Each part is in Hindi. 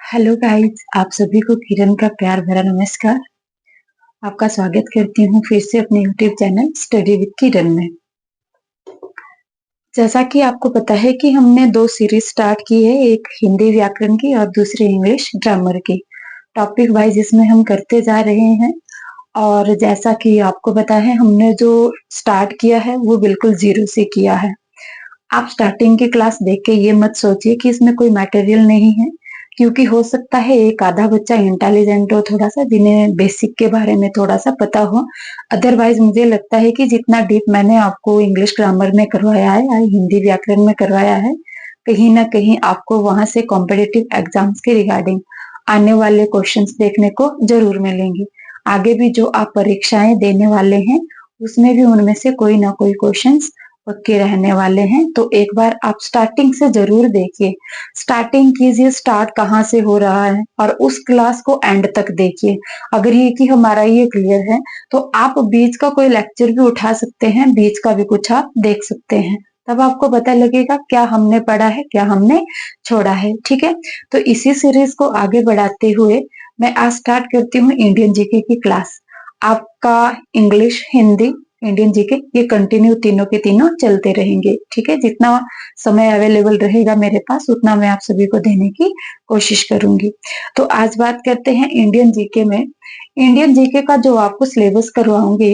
हेलो गाइस, आप सभी को किरण का प्यार भरा नमस्कार। आपका स्वागत करती हूँ फिर से अपने यूट्यूब चैनल स्टडी विद किरण में। जैसा कि आपको पता है कि हमने 2 सीरीज स्टार्ट की है, एक हिंदी व्याकरण की और दूसरी इंग्लिश ग्रामर की। टॉपिक वाइज इसमें हम करते जा रहे हैं और जैसा कि आपको पता है हमने जो स्टार्ट किया है वो बिल्कुल ज़ीरो से किया है। आप स्टार्टिंग की क्लास देख के ये मत सोचिए कि इसमें कोई मटेरियल नहीं है, क्योंकि हो सकता है एक आधा बच्चा इंटेलिजेंट हो थोड़ा-सा, जिन्हें बेसिक के बारे में थोड़ा-सा पता हो। अदरवाइज़ मुझे लगता है कि जितना डीप मैंने आपको इंग्लिश ग्रामर में करवाया है या हिंदी व्याकरण में करवाया है, कहीं न कहीं आपको वहाँ से कॉम्पिटिटिव एग्ज़ाम्स के रिगार्डिंग आने वाले क्वेश्चन्स देखने को ज़रूर मिलेंगे। आगे भी जो आप परीक्षाएँ देने वाले हैं, उसमें भी उनमें से कोई ना कोई क्वेश्चन्स पक्के रहने वाले हैं। तो एक बार आप स्टार्टिंग से ज़रूर देखिए। स्टार्टिंग कीजिए, स्टार्ट कहाँ से हो रहा है और उस क्लास को एंड तक देखिए। अगर ये कि हमारा ये क्लियर है, तो आप बीच का कोई लेक्चर भी उठा सकते हैं, बीच का भी कुछ आप देख सकते हैं। तब आपको पता लगेगा क्या हमने पढ़ा है, क्या हमने छोड़ा है, ठीक है? तो इसी सीरीज़ को आगे बढ़ाते हुए मैं आज स्टार्ट करती हूँ इंडियन जीके की क्लास। आपका इंग्लिश, हिंदी, इंडियन जीके ये कंटिन्यू तीनों के तीनों चलते रहेंगे, ठीक है? जितना समय अवेलेबल रहेगा मेरे पास उतना मैं आप सभी को देने की कोशिश करूंगी। तो आज बात करते हैं इंडियन जीके में। इंडियन जीके का जो आपको सिलेबस करवाऊंगी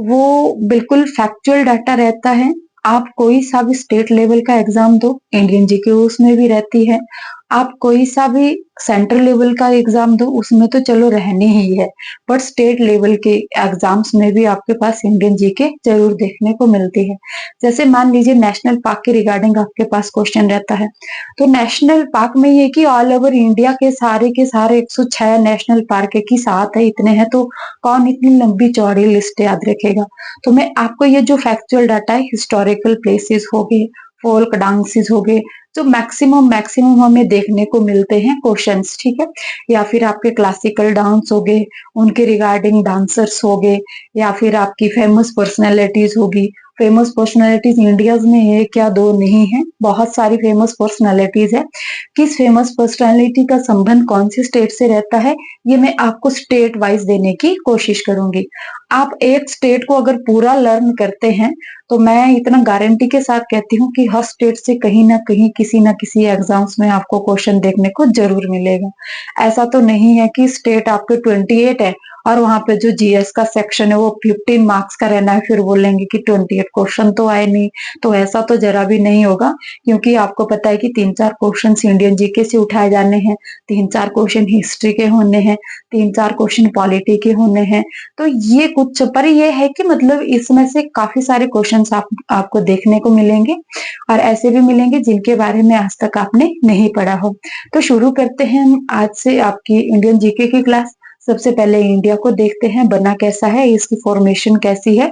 वो बिल्कुल फैक्चुअल डाटा रहता है। आप कोई सा भी स्टेट लेवल का एग्जाम दो, इंडियन जीके उसमें भी रहती है। आप कोई सा भी सेंट्रल लेवल का एग्जाम दो, उसमें तो चलो रहनी ही है, बट स्टेट लेवल के एग्जाम्स में भी आपके पास इंडियन जीके जरूर देखने को मिलती है। जैसे मान लीजिए नेशनल पार्क के रिगार्डिंग आपके पास क्वेश्चन रहता है, तो नेशनल पार्क में ये कि ऑल ओवर इंडिया के सारे 106 नेशनल पार्क की साथ है, इतने हैं, तो कौन इतनी लंबी चौड़ी लिस्ट याद रखेगा। तो मैं आपको ये जो फैक्चुअल डाटा है, हिस्टोरिकल प्लेसेस हो गए, फोल्क डांसेस हो गए, जो मैक्सिमम हमें देखने को मिलते हैं क्वेश्चंस, ठीक है? या फिर आपके क्लासिकल डांस हो गए, उनके रिगार्डिंग डांसर्स हो गए, या फिर आपकी फेमस पर्सनैलिटीज होगी। फेमस पर्सनैलिटीज इंडिया में है क्या, दो नहीं है, बहुत सारी फेमस पर्सनैलिटीज है। किस फेमस पर्सनैलिटी का संबंध कौन सी स्टेट से रहता है, ये मैं आपको स्टेट वाइज देने की कोशिश करूंगी। आप एक स्टेट को अगर पूरा लर्न करते हैं, तो मैं इतना गारंटी के साथ कहती हूँ कि हर स्टेट से कहीं ना कहीं किसी ना किसी एग्जाम्स में आपको क्वेश्चन देखने को जरूर मिलेगा। ऐसा तो नहीं है कि स्टेट आपके 28 है और वहां पे जो जीएस का सेक्शन है वो 15 मार्क्स का रहना है, फिर बोलेंगे कि 28 क्वेश्चन तो आए नहीं। तो ऐसा तो जरा भी नहीं होगा, क्योंकि आपको पता है कि 3-4 क्वेश्चन इंडियन जीके से उठाए जाने हैं, 3-4 क्वेश्चन हिस्ट्री के होने हैं, 3-4 क्वेश्चन पॉलिटी के होने हैं। तो ये कुछ पर ये है कि मतलब इसमें से काफी सारे क्वेश्चंस आपको देखने को मिलेंगे और ऐसे भी मिलेंगे जिनके बारे में आज तक आपने नहीं पढ़ा हो। तो शुरू करते हैं हम आज से आपकी इंडियन जीके की क्लास। सबसे पहले इंडिया को देखते हैं, बना कैसा है, इसकी फॉर्मेशन कैसी है।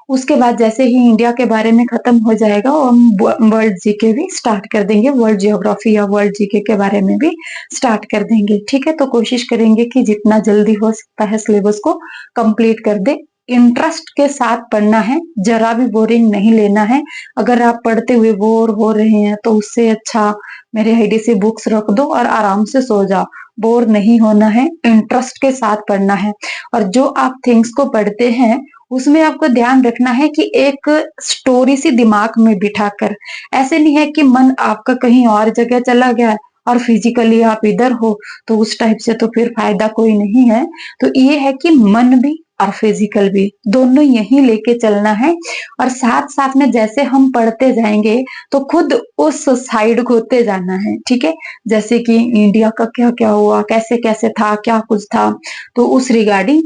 उसके बाद जैसे ही इंडिया के बारे में खत्म हो जाएगा, हम वर्ल्ड जीके भी स्टार्ट कर देंगे, वर्ल्ड जियोग्राफी या वर्ल्ड जीके के बारे में भी स्टार्ट कर देंगे, ठीक है? तो कोशिश करेंगे कि जितना जल्दी हो सकता है सिलेबस को कंप्लीट कर दे। इंटरेस्ट के साथ पढ़ना है, जरा भी बोरिंग नहीं लेना है। अगर आप पढ़ते हुए बोर हो रहे हैं तो उससे अच्छा मेरे आईडी से बुक्स रख दो और आराम से सो जाओ। बोर नहीं होना है, इंटरेस्ट के साथ पढ़ना है। और जो आप थिंग्स को पढ़ते हैं उसमें आपको ध्यान रखना है कि एक स्टोरी सी दिमाग में बिठाकर, ऐसे नहीं है कि मन आपका कहीं और जगह चला गया और फिजिकली आप इधर हो, तो उस टाइप से तो फिर फायदा कोई नहीं है। तो ये है कि मन भी और फिजिकल भी दोनों यही लेके चलना है, और साथ साथ में जैसे हम पढ़ते जाएंगे तो खुद उस साइड को होते जाना है, ठीक है? जैसे कि इंडिया का क्या क्या हुआ, कैसे कैसे था, क्या कुछ था, तो उस रिगार्डिंग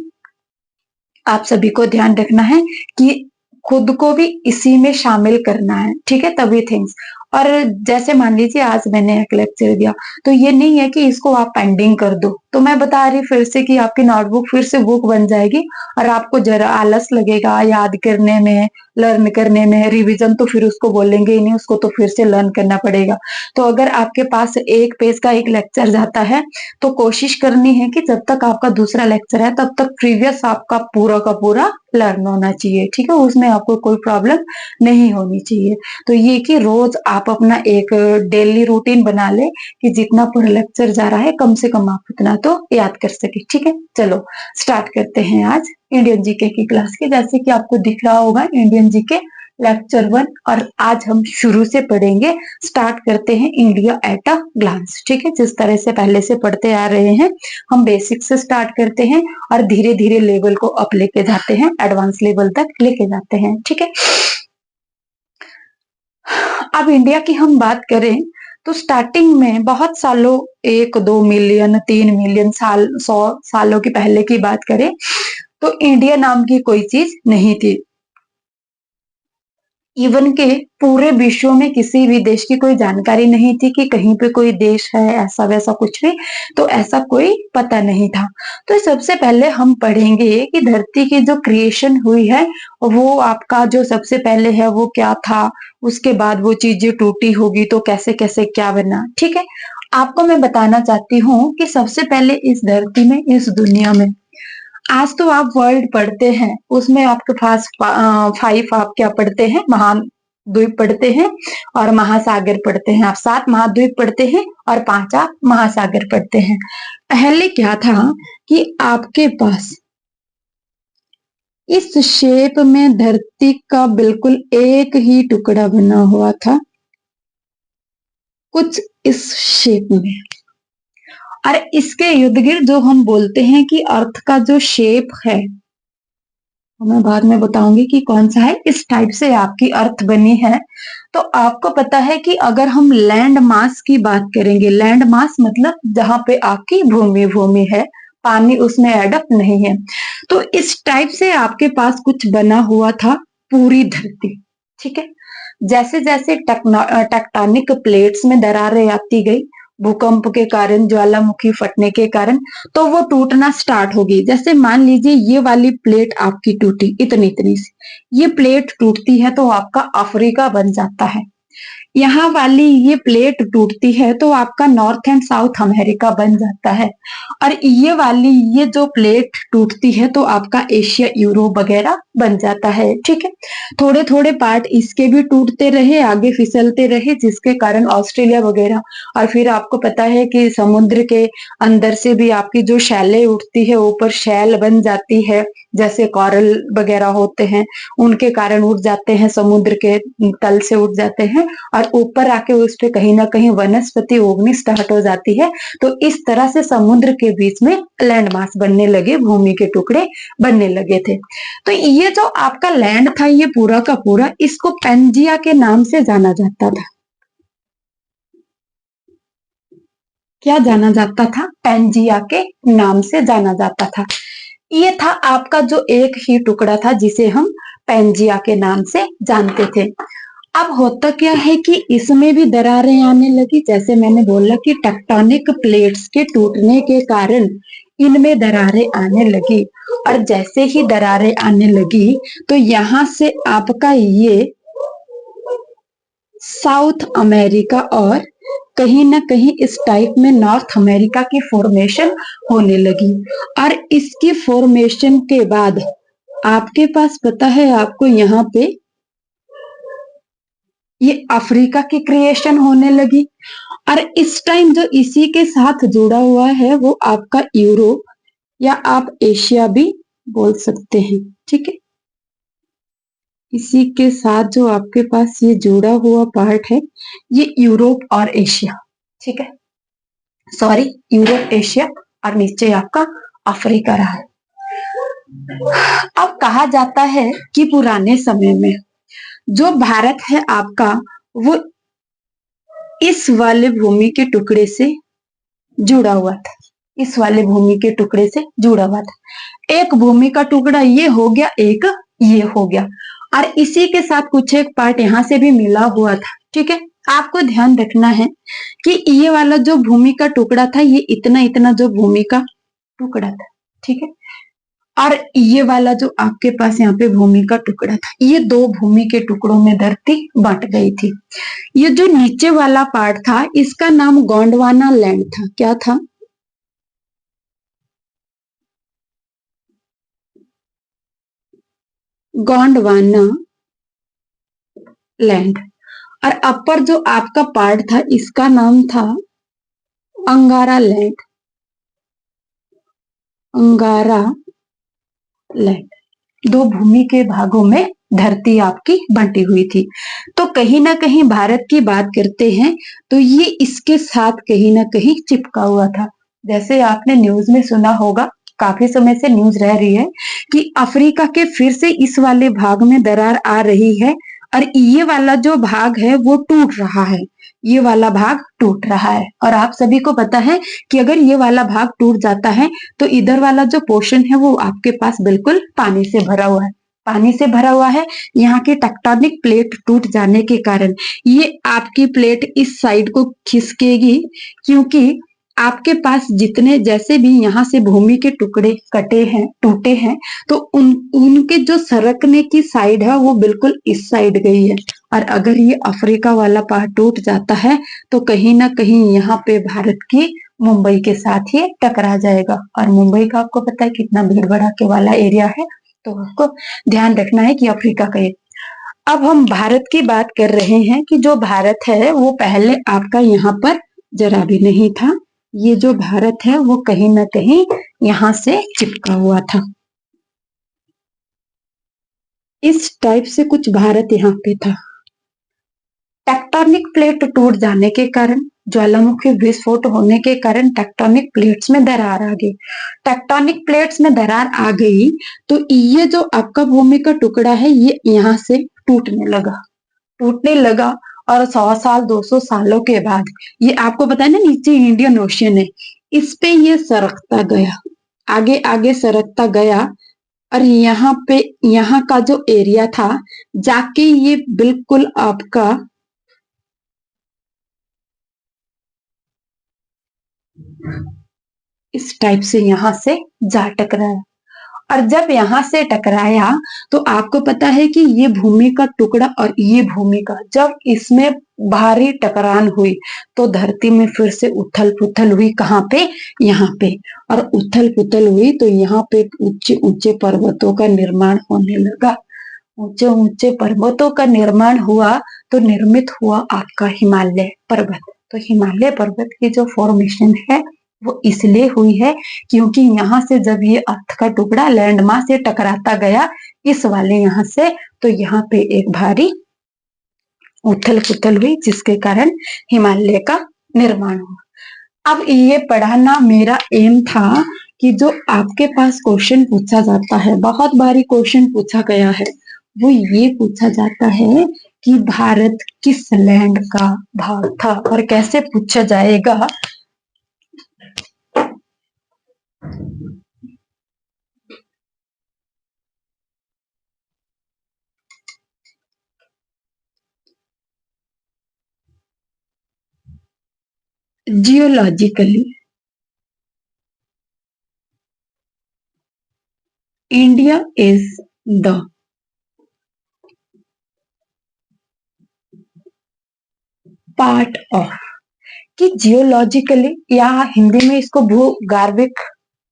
आप सभी को ध्यान रखना है कि खुद को भी इसी में शामिल करना है, ठीक है? तभी थिंग्स। और जैसे मान लीजिए आज मैंने एक लेक्चर दिया, तो ये नहीं है कि इसको आप पेंडिंग कर दो। तो मैं बता रही फिर से कि आपकी नोटबुक फिर से बुक बन जाएगी और आपको जरा आलस लगेगा याद करने में, लर्न करने में। रिवीजन तो फिर उसको बोलेंगे ही नहीं, उसको तो फिर से लर्न करना पड़ेगा। तो अगर आपके पास एक पेज का एक लेक्चर जाता है, तो कोशिश करनी है कि जब तक आपका दूसरा लेक्चर है तब तक प्रीवियस आपका पूरा का पूरा लर्न होना चाहिए, ठीक है? उसमें आपको कोई प्रॉब्लम नहीं होनी चाहिए। तो ये कि रोज आप अपना एक डेली रूटीन बना ले कि जितना पर लेक्चर जा रहा है कम से कम आप उतना तो याद कर सके। ठीक है, चलो स्टार्ट करते हैं आज इंडियन जीके की क्लास के। जैसे कि आपको दिख रहा होगा इंडियन जीके लेक्चर 1, और आज हम शुरू से पढ़ेंगे। स्टार्ट करते हैं इंडिया एट अ ग्लांस। ठीक है, जिस तरह से पहले से पढ़ते आ रहे हैं हम बेसिक से स्टार्ट करते हैं और धीरे धीरे लेवल को अप लेके जाते हैं, एडवांस लेवल तक लेके जाते हैं। ठीक है, अब इंडिया की हम बात करें तो स्टार्टिंग में बहुत सालों 1-2 मिलियन 3 मिलियन साल 100 सालों की पहले की बात करें तो इंडिया नाम की कोई चीज नहीं थी। इवन के पूरे विश्व में किसी भी देश की कोई जानकारी नहीं थी कि कहीं पे कोई देश है, ऐसा वैसा कुछ भी तो ऐसा कोई पता नहीं था। तो सबसे पहले हम पढ़ेंगे कि धरती की जो क्रिएशन हुई है वो आपका जो सबसे पहले है वो क्या था, उसके बाद वो चीजें टूटी होगी तो कैसे कैसे क्या बना। ठीक है, आपको मैं बताना चाहती हूँ कि सबसे पहले इस धरती में, इस दुनिया में, आज तो आप वर्ल्ड पढ़ते हैं उसमें आपके पास 5 आप क्या पढ़ते हैं, महाद्वीप पढ़ते हैं और महासागर पढ़ते हैं। आप 7 महाद्वीप पढ़ते हैं और 5 आप महासागर पढ़ते हैं। पहले क्या था कि आपके पास इस शेप में धरती का बिल्कुल एक ही टुकड़ा बना हुआ था, कुछ इस शेप में। और इसके इर्द गिर्द जो हम बोलते हैं कि अर्थ का जो शेप है, मैं बाद में बताऊंगी कि कौन सा है, इस टाइप से आपकी अर्थ बनी है। तो आपको पता है कि अगर हम लैंड मास की बात करेंगे, लैंड मास मतलब जहां पे आपकी भूमि है, पानी उसमें एडप नहीं है, तो इस टाइप से आपके पास कुछ बना हुआ था पूरी धरती। ठीक है, जैसे जैसे टेक्टोनिक प्लेट्स में दरारें आती गई, भूकंप के कारण, ज्वालामुखी फटने के कारण, तो वो टूटना स्टार्ट होगी। जैसे मान लीजिए ये वाली प्लेट आपकी टूटी, इतनी इतनी सी, ये प्लेट टूटती है तो आपका अफ्रीका बन जाता है। यहाँ वाली ये प्लेट टूटती है तो आपका नॉर्थ एंड साउथ अमेरिका बन जाता है। और ये वाली ये जो प्लेट टूटती है तो आपका एशिया, यूरोप वगैरह बन जाता है। ठीक है, थोड़े थोड़े पार्ट इसके भी टूटते रहे, आगे फिसलते रहे, जिसके कारण ऑस्ट्रेलिया वगैरह, और फिर आपको पता है कि समुद्र के अंदर से भी आपकी जो शैलें उठती है, ऊपर शैल बन जाती है, जैसे कॉरल वगैरह होते हैं उनके कारण उठ जाते हैं, समुद्र के तल से उठ जाते हैं और ऊपर आके उस पे कहीं ना कहीं वनस्पति उगनी स्टार्ट हो जाती है। तो इस तरह से समुद्र के बीच में लैंड मास बनने लगे, भूमि के टुकड़े बनने लगे थे। तो ये जो आपका लैंड था ये पूरा का पूरा, इसको पेंजिया के नाम से जाना जाता था। क्या जाना जाता था? पेंजिया के नाम से जाना जाता था। ये था आपका जो एक ही टुकड़ा था जिसे हम पेंजिया के नाम से जानते थे। अब होता क्या है कि इसमें भी दरारें आने लगी, जैसे मैंने बोला कि टेक्टोनिक प्लेट्स के टूटने के कारण इनमें दरारें आने लगी। और जैसे ही दरारें आने लगी तो यहां से आपका ये साउथ अमेरिका और कहीं ना कहीं इस टाइप में नॉर्थ अमेरिका की फॉर्मेशन होने लगी। और इसकी फॉर्मेशन के बाद आपके पास पता है आपको यहाँ पे ये अफ्रीका की क्रिएशन होने लगी। और इस टाइम जो इसी के साथ जुड़ा हुआ है वो आपका यूरोप या आप एशिया भी बोल सकते हैं। ठीक है, इसी के साथ जो आपके पास ये जुड़ा हुआ पार्ट है ये यूरोप और एशिया। ठीक है, सॉरी, यूरोप, एशिया और नीचे आपका अफ्रीका रहा है। अब कहा जाता है कि पुराने समय में जो भारत है आपका वो इस वाले भूमि के टुकड़े से जुड़ा हुआ था, इस वाले भूमि के टुकड़े से जुड़ा हुआ था। एक भूमि का टुकड़ा ये हो गया, एक ये हो गया, और इसी के साथ कुछ एक पार्ट यहाँ से भी मिला हुआ था। ठीक है, आपको ध्यान रखना है कि ये वाला जो भूमि का टुकड़ा था ये इतना इतना जो भूमि का टुकड़ा था। ठीक है, और ये वाला जो आपके पास यहाँ पे भूमि का टुकड़ा था, ये दो भूमि के टुकड़ों में धरती बंट गई थी। ये जो नीचे वाला पार्ट था इसका नाम गोंडवाना लैंड था। क्या था? गोंडवाना लैंड। और अपर जो आपका पार्ट था इसका नाम था अंगारा लैंड। अंगारा लैंड। दो भूमि के भागों में धरती आपकी बंटी हुई थी। तो कहीं ना कहीं भारत की बात करते हैं तो ये इसके साथ कहीं ना कहीं चिपका हुआ था। जैसे आपने न्यूज में सुना होगा, काफी समय से न्यूज रह रही है कि अफ्रीका के फिर से इस वाले भाग में दरार आ रही है और ये वाला जो भाग है वो टूट रहा है। ये वाला भाग टूट रहा है और आप सभी को पता है कि अगर ये वाला भाग टूट जाता है तो इधर वाला जो पोर्शन है वो आपके पास बिल्कुल पानी से भरा हुआ है। पानी से भरा हुआ है। यहाँ की टेक्टोनिक प्लेट टूट जाने के कारण ये आपकी प्लेट इस साइड को खिसकेगी, क्योंकि आपके पास जितने जैसे भी यहाँ से भूमि के टुकड़े कटे हैं, टूटे हैं, तो उनके जो सरकने की साइड है वो बिल्कुल इस साइड गई है। और अगर ये अफ्रीका वाला पार्ट टूट जाता है तो कहीं ना कहीं यहाँ पे भारत की मुंबई के साथ ये टकरा जाएगा। और मुंबई का आपको पता है कितना भीड़ भड़ाके वाला एरिया है, तो आपको ध्यान रखना है कि अफ्रीका का ये। अब हम भारत की बात कर रहे हैं कि जो भारत है वो पहले आपका यहाँ पर जरा भी नहीं था। ये जो भारत है वो कहीं ना कहीं यहाँ से चिपका हुआ था। इस टाइप से कुछ भारत यहाँ पे था। टेक्टोनिक प्लेट टूट जाने के कारण, ज्वालामुखी विस्फोट होने के कारण टेक्टोनिक प्लेट्स में दरार आ गई। टेक्टोनिक प्लेट्स में दरार आ गई तो ये जो आपका भूमि का टुकड़ा है ये यहाँ से टूटने लगा। और 100 साल 200 सालों के बाद ये आपको पता है ना, नीचे इंडियन ओशियन है, इस पे ये सरकता गया, आगे आगे सरकता गया। और यहाँ पे यहाँ का जो एरिया था जाके ये बिल्कुल आपका इस टाइप से यहाँ से जा टकराया। और जब यहाँ से टकराया तो आपको पता है कि ये भूमि का टुकड़ा और ये भूमि का जब इसमें भारी टकरान हुई तो धरती में फिर से उथल पुथल हुई। कहाँ पे? यहाँ पे। और उथल पुथल हुई तो यहाँ पे ऊंचे ऊंचे पर्वतों का निर्माण होने लगा। ऊंचे ऊंचे पर्वतों का निर्माण हुआ तो निर्मित हुआ आपका हिमालय पर्वत। तो हिमालय पर्वत की जो फॉर्मेशन है वो इसलिए हुई है क्योंकि यहाँ से जब ये अर्थ का टुकड़ा लैंडमास से टकराता गया इस वाले यहाँ से, तो यहाँ पे एक भारी उथल पुथल हुई जिसके कारण हिमालय का निर्माण हुआ। अब ये पढ़ाना मेरा एम था कि जो आपके पास क्वेश्चन पूछा जाता है, बहुत बारी क्वेश्चन पूछा गया है, वो ये पूछा जाता है कि भारत किस लैंड का भाग था। और कैसे पूछा जाएगा? Geologically India is the part of, कि जियोलॉजिकली या हिंदी में इसको भूगार्विक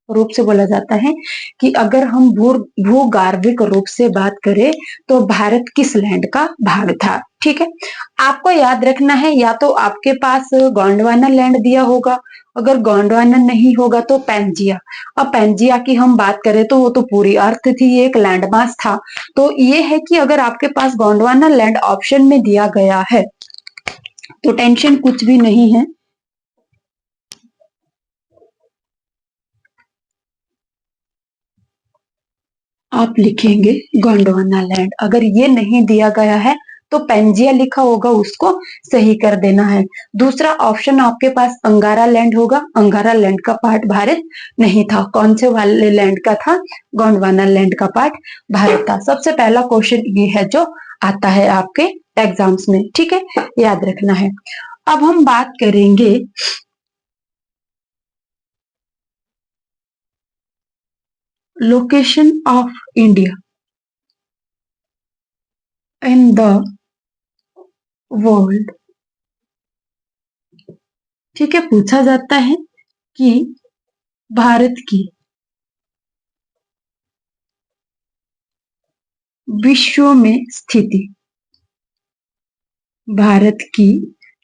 रूप से बोला जाता है कि अगर हम भूगार्विक रूप से बात करें तो भारत किस लैंड का भाग था। ठीक है, आपको याद रखना है या तो आपके पास गोंडवाना लैंड दिया होगा, अगर गोंडवाना नहीं होगा तो पैंजिया। अब पैंजिया की हम बात करें तो वो तो पूरी अर्थ थी, ये एक लैंड मास था। तो ये है कि अगर आपके पास गोंडवाना लैंड ऑप्शन में दिया गया है तो टेंशन कुछ भी नहीं है। आप लिखेंगे गोंडवाना लैंड। अगर ये नहीं दिया गया है तो पेंजिया लिखा होगा, उसको सही कर देना है। दूसरा ऑप्शन आपके पास अंगारा लैंड होगा। अंगारा लैंड का पार्ट भारत नहीं था। कौन से वाले लैंड का था? गोंडवाना लैंड का पार्ट भारत था। सबसे पहला क्वेश्चन ये है जो आता है आपके एग्जाम्स में। ठीक है, याद रखना है। अब हम बात करेंगे location of India in the world. ठीक है, पूछा जाता है कि भारत की विश्व में स्थिति भारत की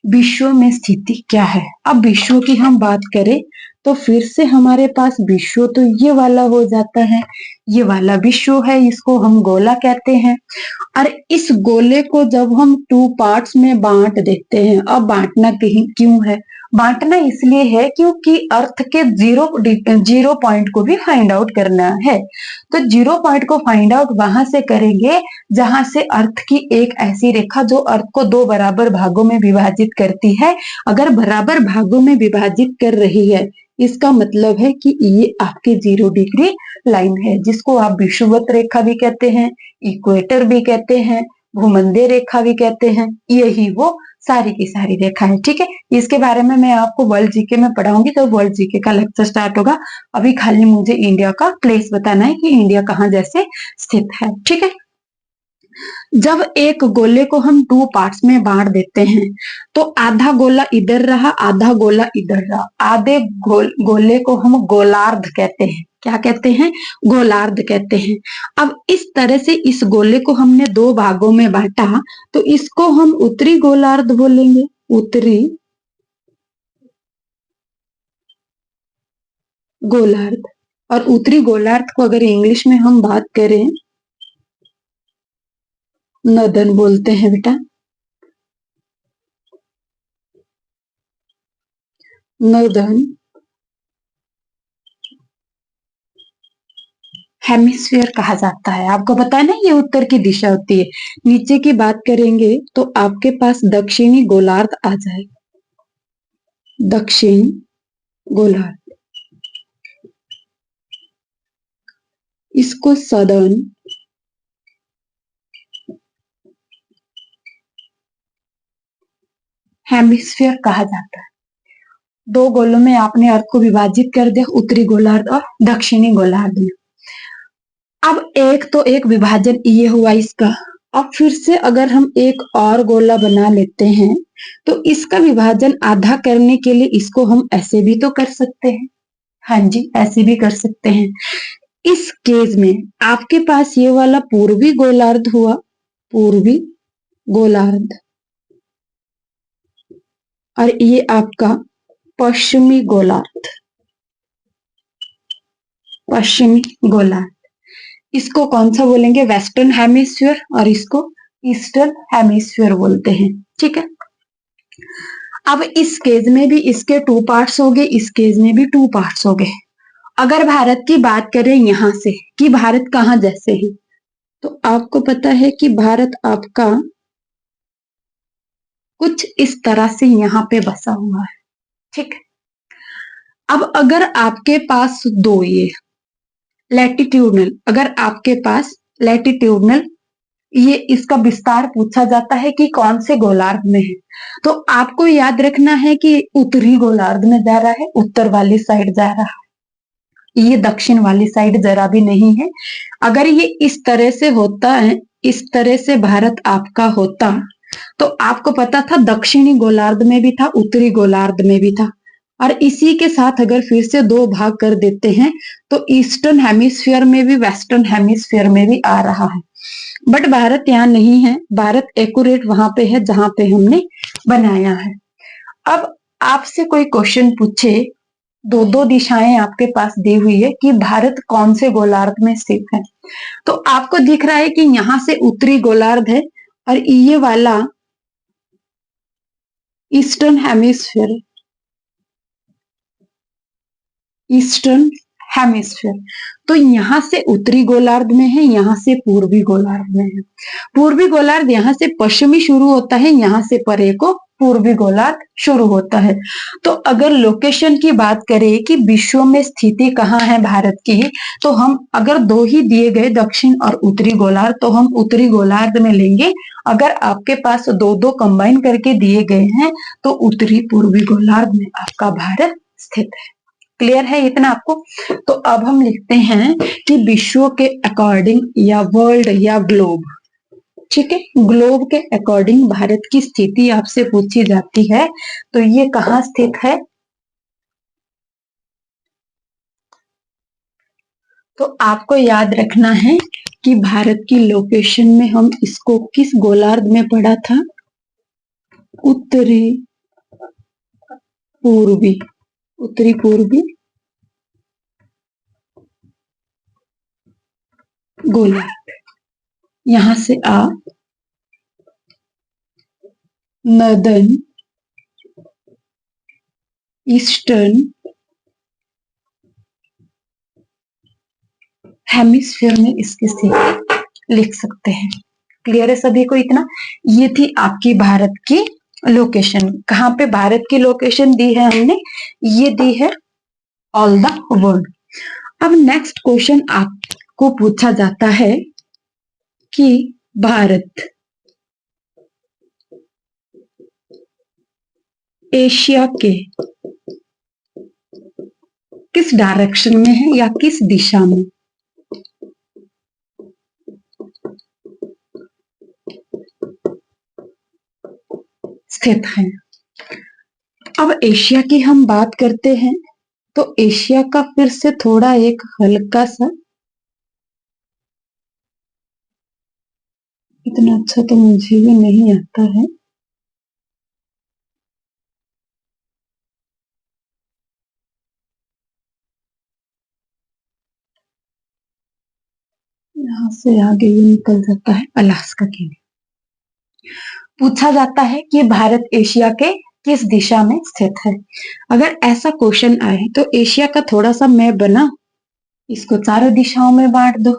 विश्व में स्थिति क्या है। अब विश्व की हम बात करें तो फिर से हमारे पास विश्व तो ये वाला हो जाता है, ये वाला विश्व है, इसको हम गोला कहते हैं। और इस गोले को जब हम टू पार्ट्स में बांट देते हैं, अब बांटना क्यों है, बांटना इसलिए है क्योंकि अर्थ के जीरो पॉइंट को भी फाइंड आउट करना है। तो जीरो पॉइंट को फाइंड आउट वहां से करेंगे जहां से अर्थ की एक ऐसी रेखा जो अर्थ को दो बराबर भागों में विभाजित करती है, अगर बराबर भागों में विभाजित कर रही है, इसका मतलब है कि ये आपके 0 डिग्री लाइन है, जिसको आप विषुवत रेखा भी कहते हैं, इक्वेटर भी कहते हैं, भूमध्य रेखा भी कहते हैं। यही वो सारी की सारी रेखा है। ठीक है, इसके बारे में मैं आपको वर्ल्ड जीके में पढ़ाऊंगी, तो वर्ल्ड जीके का लेक्चर स्टार्ट होगा। अभी खाली मुझे इंडिया का प्लेस बताना है कि इंडिया कहाँ जैसे स्थित है। ठीक है, जब एक गोले को हम टू पार्ट्स में बांट देते हैं तो आधा गोला इधर रहा, आधा गोला इधर रहा, आधे गोले को हम गोलार्ध कहते हैं। क्या कहते हैं? गोलार्ध कहते हैं। अब इस तरह से इस गोले को हमने दो भागों में बांटा, तो इसको हम उत्तरी गोलार्ध बोलेंगे, उत्तरी गोलार्ध। और उत्तरी गोलार्ध को अगर इंग्लिश में हम बात करें, नदन बोलते हैं बेटा, नदन हेमिस्फीयर कहा जाता है। आपको पता है ना, ये उत्तर की दिशा होती है। नीचे की बात करेंगे तो आपके पास दक्षिणी गोलार्ध आ जाएगा, दक्षिण गोलार्ध। इसको सदर्न हेमिस्फीयर कहा जाता है। दो गोलों में आपने अर्थ को विभाजित कर दिया, उत्तरी गोलार्ध और दक्षिणी गोलार्ध में। अब एक तो एक विभाजन ये हुआ इसका। अब फिर से अगर हम एक और गोला बना लेते हैं तो इसका विभाजन आधा करने के लिए इसको हम ऐसे भी तो कर सकते हैं। हाँ जी, ऐसे भी कर सकते हैं। इस केस में आपके पास ये वाला पूर्वी गोलार्ध हुआ, पूर्वी गोलार्ध, और ये आपका पश्चिमी गोलार्ध, पश्चिमी गोलार्ध। इसको कौन सा बोलेंगे? वेस्टर्न हेमिस्फीयर, और इसको ईस्टर्न हेमिस्फीयर बोलते हैं। ठीक है, अब इस केस में भी इसके टू पार्ट्स हो गए, इस केस में भी टू पार्ट्स हो गए। अगर भारत की बात करें यहां से कि भारत कहाँ जैसे है, तो आपको पता है कि भारत आपका कुछ इस तरह से यहाँ पे बसा हुआ है। ठीक, अब अगर आपके पास दो ये लैटिट्यूडनल, अगर आपके पास लैटिट्यूडनल ये इसका विस्तार पूछा जाता है कि कौन से गोलार्ध में है, तो आपको याद रखना है कि उत्तरी गोलार्ध में जा रहा है, उत्तर वाली साइड जा रहा है, ये दक्षिण वाली साइड जरा भी नहीं है। अगर ये इस तरह से होता है, इस तरह से भारत आपका होता, तो आपको पता था दक्षिणी गोलार्ध में भी था, उत्तरी गोलार्ध में भी था। और इसी के साथ अगर फिर से दो भाग कर देते हैं तो ईस्टर्न हेमिस्फीयर में भी, वेस्टर्न हेमिस्फीयर में भी आ रहा है। बट भारत यहाँ नहीं है, भारत एक्यूरेट वहां पे है जहां पे हमने बनाया है। अब आपसे कोई क्वेश्चन पूछे, दो दो दिशाएं आपके पास दी हुई है कि भारत कौन से गोलार्ध में स्थित है, तो आपको दिख रहा है कि यहां से उत्तरी गोलार्ध है और ये वाला ईस्टर्न हेमिस्फीयर, ईस्टर्न हेमिस्फीयर। तो यहां से उत्तरी गोलार्ध में है, यहां से पूर्वी गोलार्ध में है। पूर्वी गोलार्ध यहां से पश्चिमी शुरू होता है, यहां से परे को पूर्वी गोलार्ध शुरू होता है। तो अगर लोकेशन की बात करें कि विश्व में स्थिति कहाँ है भारत की, तो हम अगर दो ही दिए गए दक्षिण और उत्तरी गोलार्ध, तो हम उत्तरी गोलार्ध में लेंगे। अगर आपके पास दो दो कंबाइन करके दिए गए हैं तो उत्तरी पूर्वी गोलार्ध में आपका भारत स्थित है। क्लियर है इतना आपको? तो अब हम लिखते हैं कि विश्व के अकॉर्डिंग या वर्ल्ड या ग्लोब, ठीक है, ग्लोब के अकॉर्डिंग भारत की स्थिति आपसे पूछी जाती है तो ये कहाँ स्थित है? तो आपको याद रखना है कि भारत की लोकेशन में हम इसको किस गोलार्ध में पढ़ा था? उत्तरी पूर्वी, उत्तरी पूर्वी गोलार्ध। यहां से आप नॉर्दर्न ईस्टर्न हेमिस्फीयर में इसकी स्थिति लिख सकते हैं। क्लियर है सभी को इतना? ये थी आपकी भारत की लोकेशन। कहाँ पे भारत की लोकेशन दी है हमने? ये दी है ऑल द वर्ल्ड। अब नेक्स्ट क्वेश्चन आपको पूछा जाता है कि भारत एशिया के किस डायरेक्शन में है या किस दिशा में स्थित है। अब एशिया की हम बात करते हैं तो एशिया का फिर से थोड़ा एक हल्का सा, इतना अच्छा तो मुझे भी नहीं आता है, यहां से आगे ये निकल जाता है अलास्का के लिए। पूछा जाता है कि भारत एशिया के किस दिशा में स्थित है। अगर ऐसा क्वेश्चन आए तो एशिया का थोड़ा सा मैप बना, इसको चारों दिशाओं में बांट दो।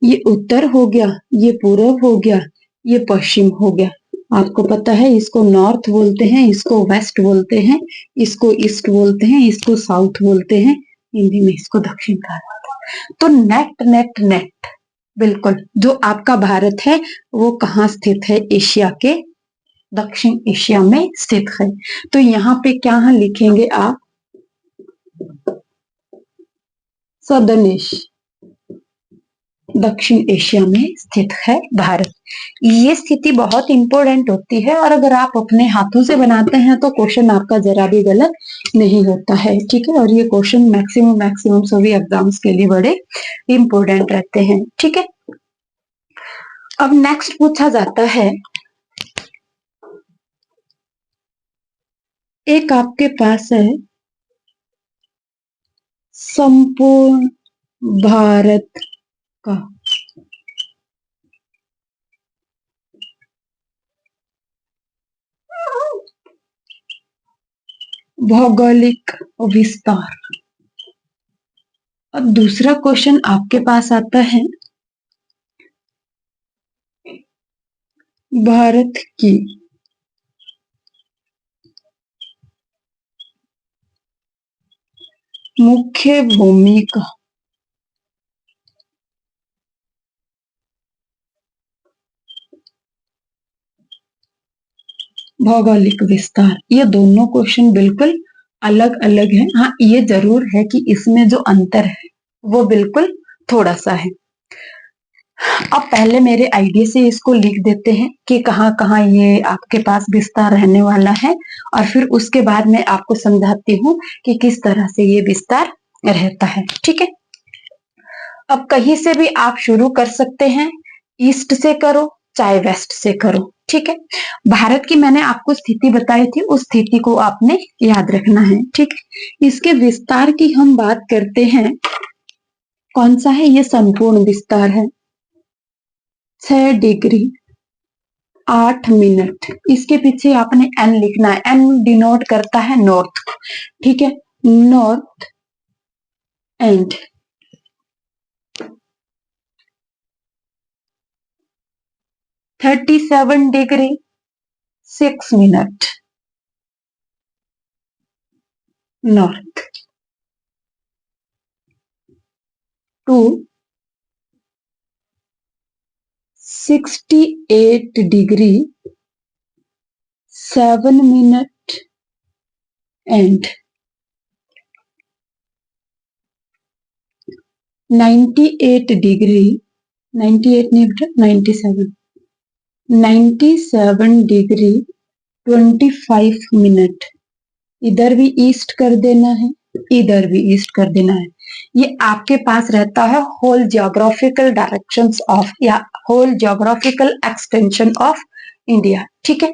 ये उत्तर हो गया, ये पूर्व हो गया, ये पश्चिम हो गया। आपको पता है इसको नॉर्थ बोलते हैं, इसको वेस्ट बोलते हैं, इसको ईस्ट बोलते हैं, इसको साउथ बोलते हैं, हिंदी में इसको दक्षिण कहा जाता है। तो नेट नेट नेट बिल्कुल जो आपका भारत है वो कहाँ स्थित है? एशिया के दक्षिण एशिया में स्थित है। तो यहाँ पे क्या लिखेंगे आप? सदर्न एशिया, दक्षिण एशिया में स्थित है भारत। ये स्थिति बहुत इंपॉर्टेंट होती है और अगर आप अपने हाथों से बनाते हैं तो क्वेश्चन आपका जरा भी गलत नहीं होता है। ठीक है, और ये क्वेश्चन मैक्सिमम सभी एग्जाम्स के लिए बड़े इंपॉर्टेंट रहते हैं। ठीक है, अब नेक्स्ट पूछा जाता है, एक आपके पास है संपूर्ण भारत का भौगोलिक विस्तार। और दूसरा क्वेश्चन आपके पास आता है भारत की मुख्य भूमिका भौगोलिक विस्तार। ये दोनों क्वेश्चन बिल्कुल अलग अलग है। हाँ, ये जरूर है कि इसमें जो अंतर है वो बिल्कुल थोड़ा सा है। अब पहले मेरे आइडिया से इसको लिख देते हैं कि कहाँ कहाँ ये आपके पास विस्तार रहने वाला है और फिर उसके बाद मैं आपको समझाती हूँ कि किस तरह से ये विस्तार रहता है। ठीक है, अब कहीं से भी आप शुरू कर सकते हैं, ईस्ट से करो चाहे वेस्ट से करो। ठीक है, भारत की मैंने आपको स्थिति बताई थी, उस स्थिति को आपने याद रखना है। ठीक है, इसके विस्तार की हम बात करते हैं, कौन सा है? ये संपूर्ण विस्तार है, 6 डिग्री 8 मिनट। इसके पीछे आपने एन लिखना है, एन डिनोट करता है नॉर्थ। ठीक है, north end 37 degree 6 minute north to 68 degree 7 minute and 98 degree 98 नहीं बेटा 97 डिग्री 25 मिनट। इधर भी ईस्ट कर देना है, इधर भी ईस्ट कर देना है। ये आपके पास रहता है होल जियोग्राफिकल डायरेक्शंस ऑफ या whole geographical extension of India. ठीक है,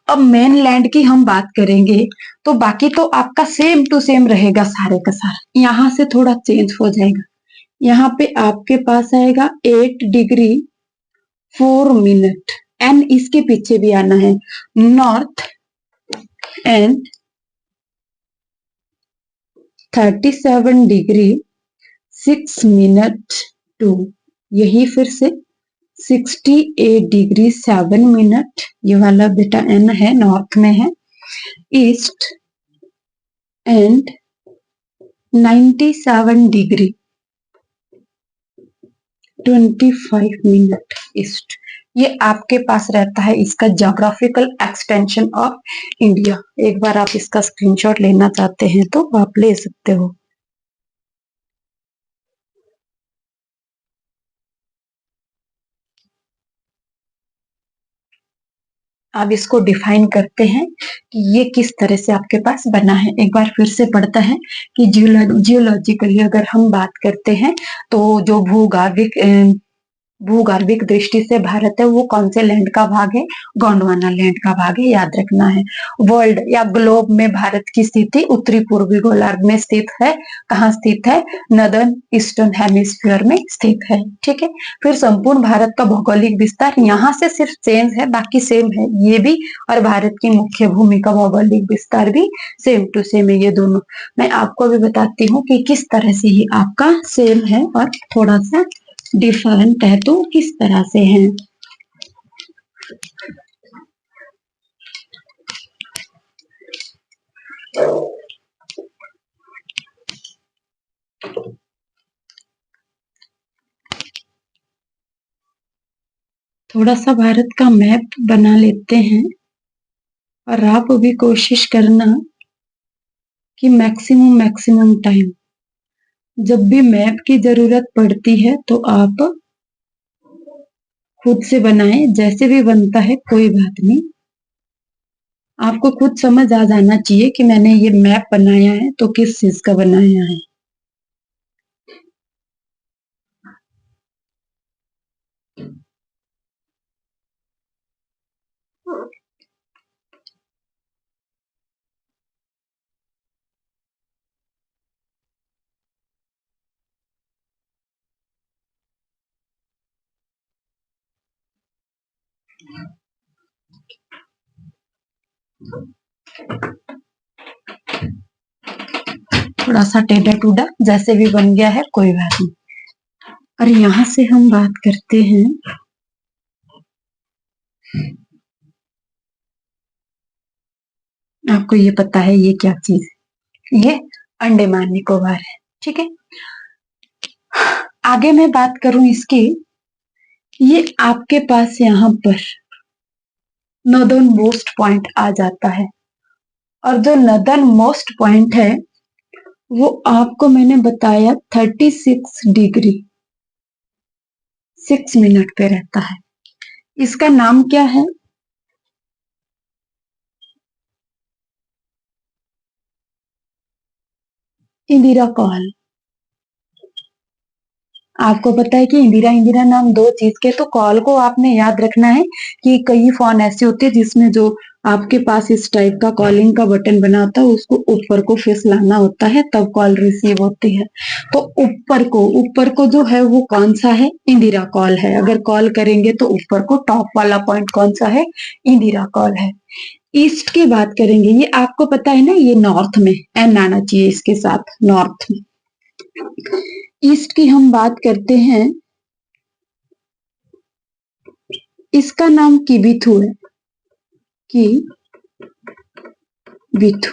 अब मेन लैंड की हम बात करेंगे तो बाकी तो आपका सेम टू सेम रहेगा सारे का सारा, यहाँ से थोड़ा चेंज हो जाएगा। यहाँ पे आपके पास आएगा 8 डिग्री 4 मिनट, एन इसके पीछे भी आना है, north end 37 degree 6 minute to, यही फिर से 68 डिग्री 7 मिनट, ये वाला बेटा एन है, नॉर्थ में है, east and 97 degree 25 minute east. ये आपके पास रहता है इसका ज्योग्राफिकल एक्सटेंशन ऑफ इंडिया। एक बार आप इसका स्क्रीनशॉट लेना चाहते हैं तो आप ले सकते हो। अब इसको डिफाइन करते हैं कि ये किस तरह से आपके पास बना है। एक बार फिर से पढ़ता है कि जियोलॉजिकली अगर हम बात करते हैं तो जो भूगर्भिक दृष्टि से भारत है वो कौन से लैंड का भाग है, गोंडवाना लैंड का भाग है, याद रखना है। वर्ल्ड या ग्लोब में भारत की स्थिति उत्तरी पूर्वी गोलार्ध में स्थित है। कहाँ स्थित है, नदर्न ईस्टर्न हेमिस्फीयर में स्थित है। ठीक है, फिर संपूर्ण भारत का भौगोलिक विस्तार यहाँ से सिर्फ चेंज है, बाकी सेम है ये भी, और भारत की मुख्य भूमि का भौगोलिक विस्तार भी सेम टू सेम है। ये दोनों मैं आपको भी बताती हूँ कि किस तरह से ही आपका सेम है और थोड़ा सा डिफरेंट है तो किस तरह से है। थोड़ा सा भारत का मैप बना लेते हैं और आप भी कोशिश करना कि मैक्सिमम टाइम जब भी मैप की जरूरत पड़ती है तो आप खुद से बनाएं, जैसे भी बनता है कोई बात नहीं। आपको खुद समझ आ जाना चाहिए कि मैंने ये मैप बनाया है तो किस चीज का बनाया है। थोड़ा सा टेढ़ा टूढ़ा जैसे भी बन गया है कोई बात नहीं। और यहाँ से हम बात करते हैं, आपको ये पता है ये क्या चीज है, ये अंडमान निकोबार है। ठीक है, आगे मैं बात करूं इसकी, ये आपके पास यहाँ पर नॉर्दर्न मोस्ट पॉइंट आ जाता है, और जो नॉर्दर्न मोस्ट पॉइंट है वो आपको मैंने बताया 36 डिग्री 6 मिनट पे रहता है। इसका नाम क्या है, इंदिरा कॉल। आपको पता है कि इंदिरा इंदिरा नाम दो चीज के, तो कॉल को आपने याद रखना है कि कई फोन ऐसे होते हैं जिसमें जो आपके पास इस टाइप का कॉलिंग का बटन बना होता है उसको ऊपर को फेस लाना होता है तब कॉल रिसीव होती है। तो ऊपर को जो है वो कौन सा है, इंदिरा कॉल है। अगर कॉल करेंगे तो ऊपर को टॉप वाला पॉइंट कौन सा है, इंदिरा कॉल है। ईस्ट की बात करेंगे, ये आपको पता है ना, ये नॉर्थ में एन आना चाहिए इसके साथ, नॉर्थ में। ईस्ट की हम बात करते हैं, इसका नाम किबिथु है, किबिथु।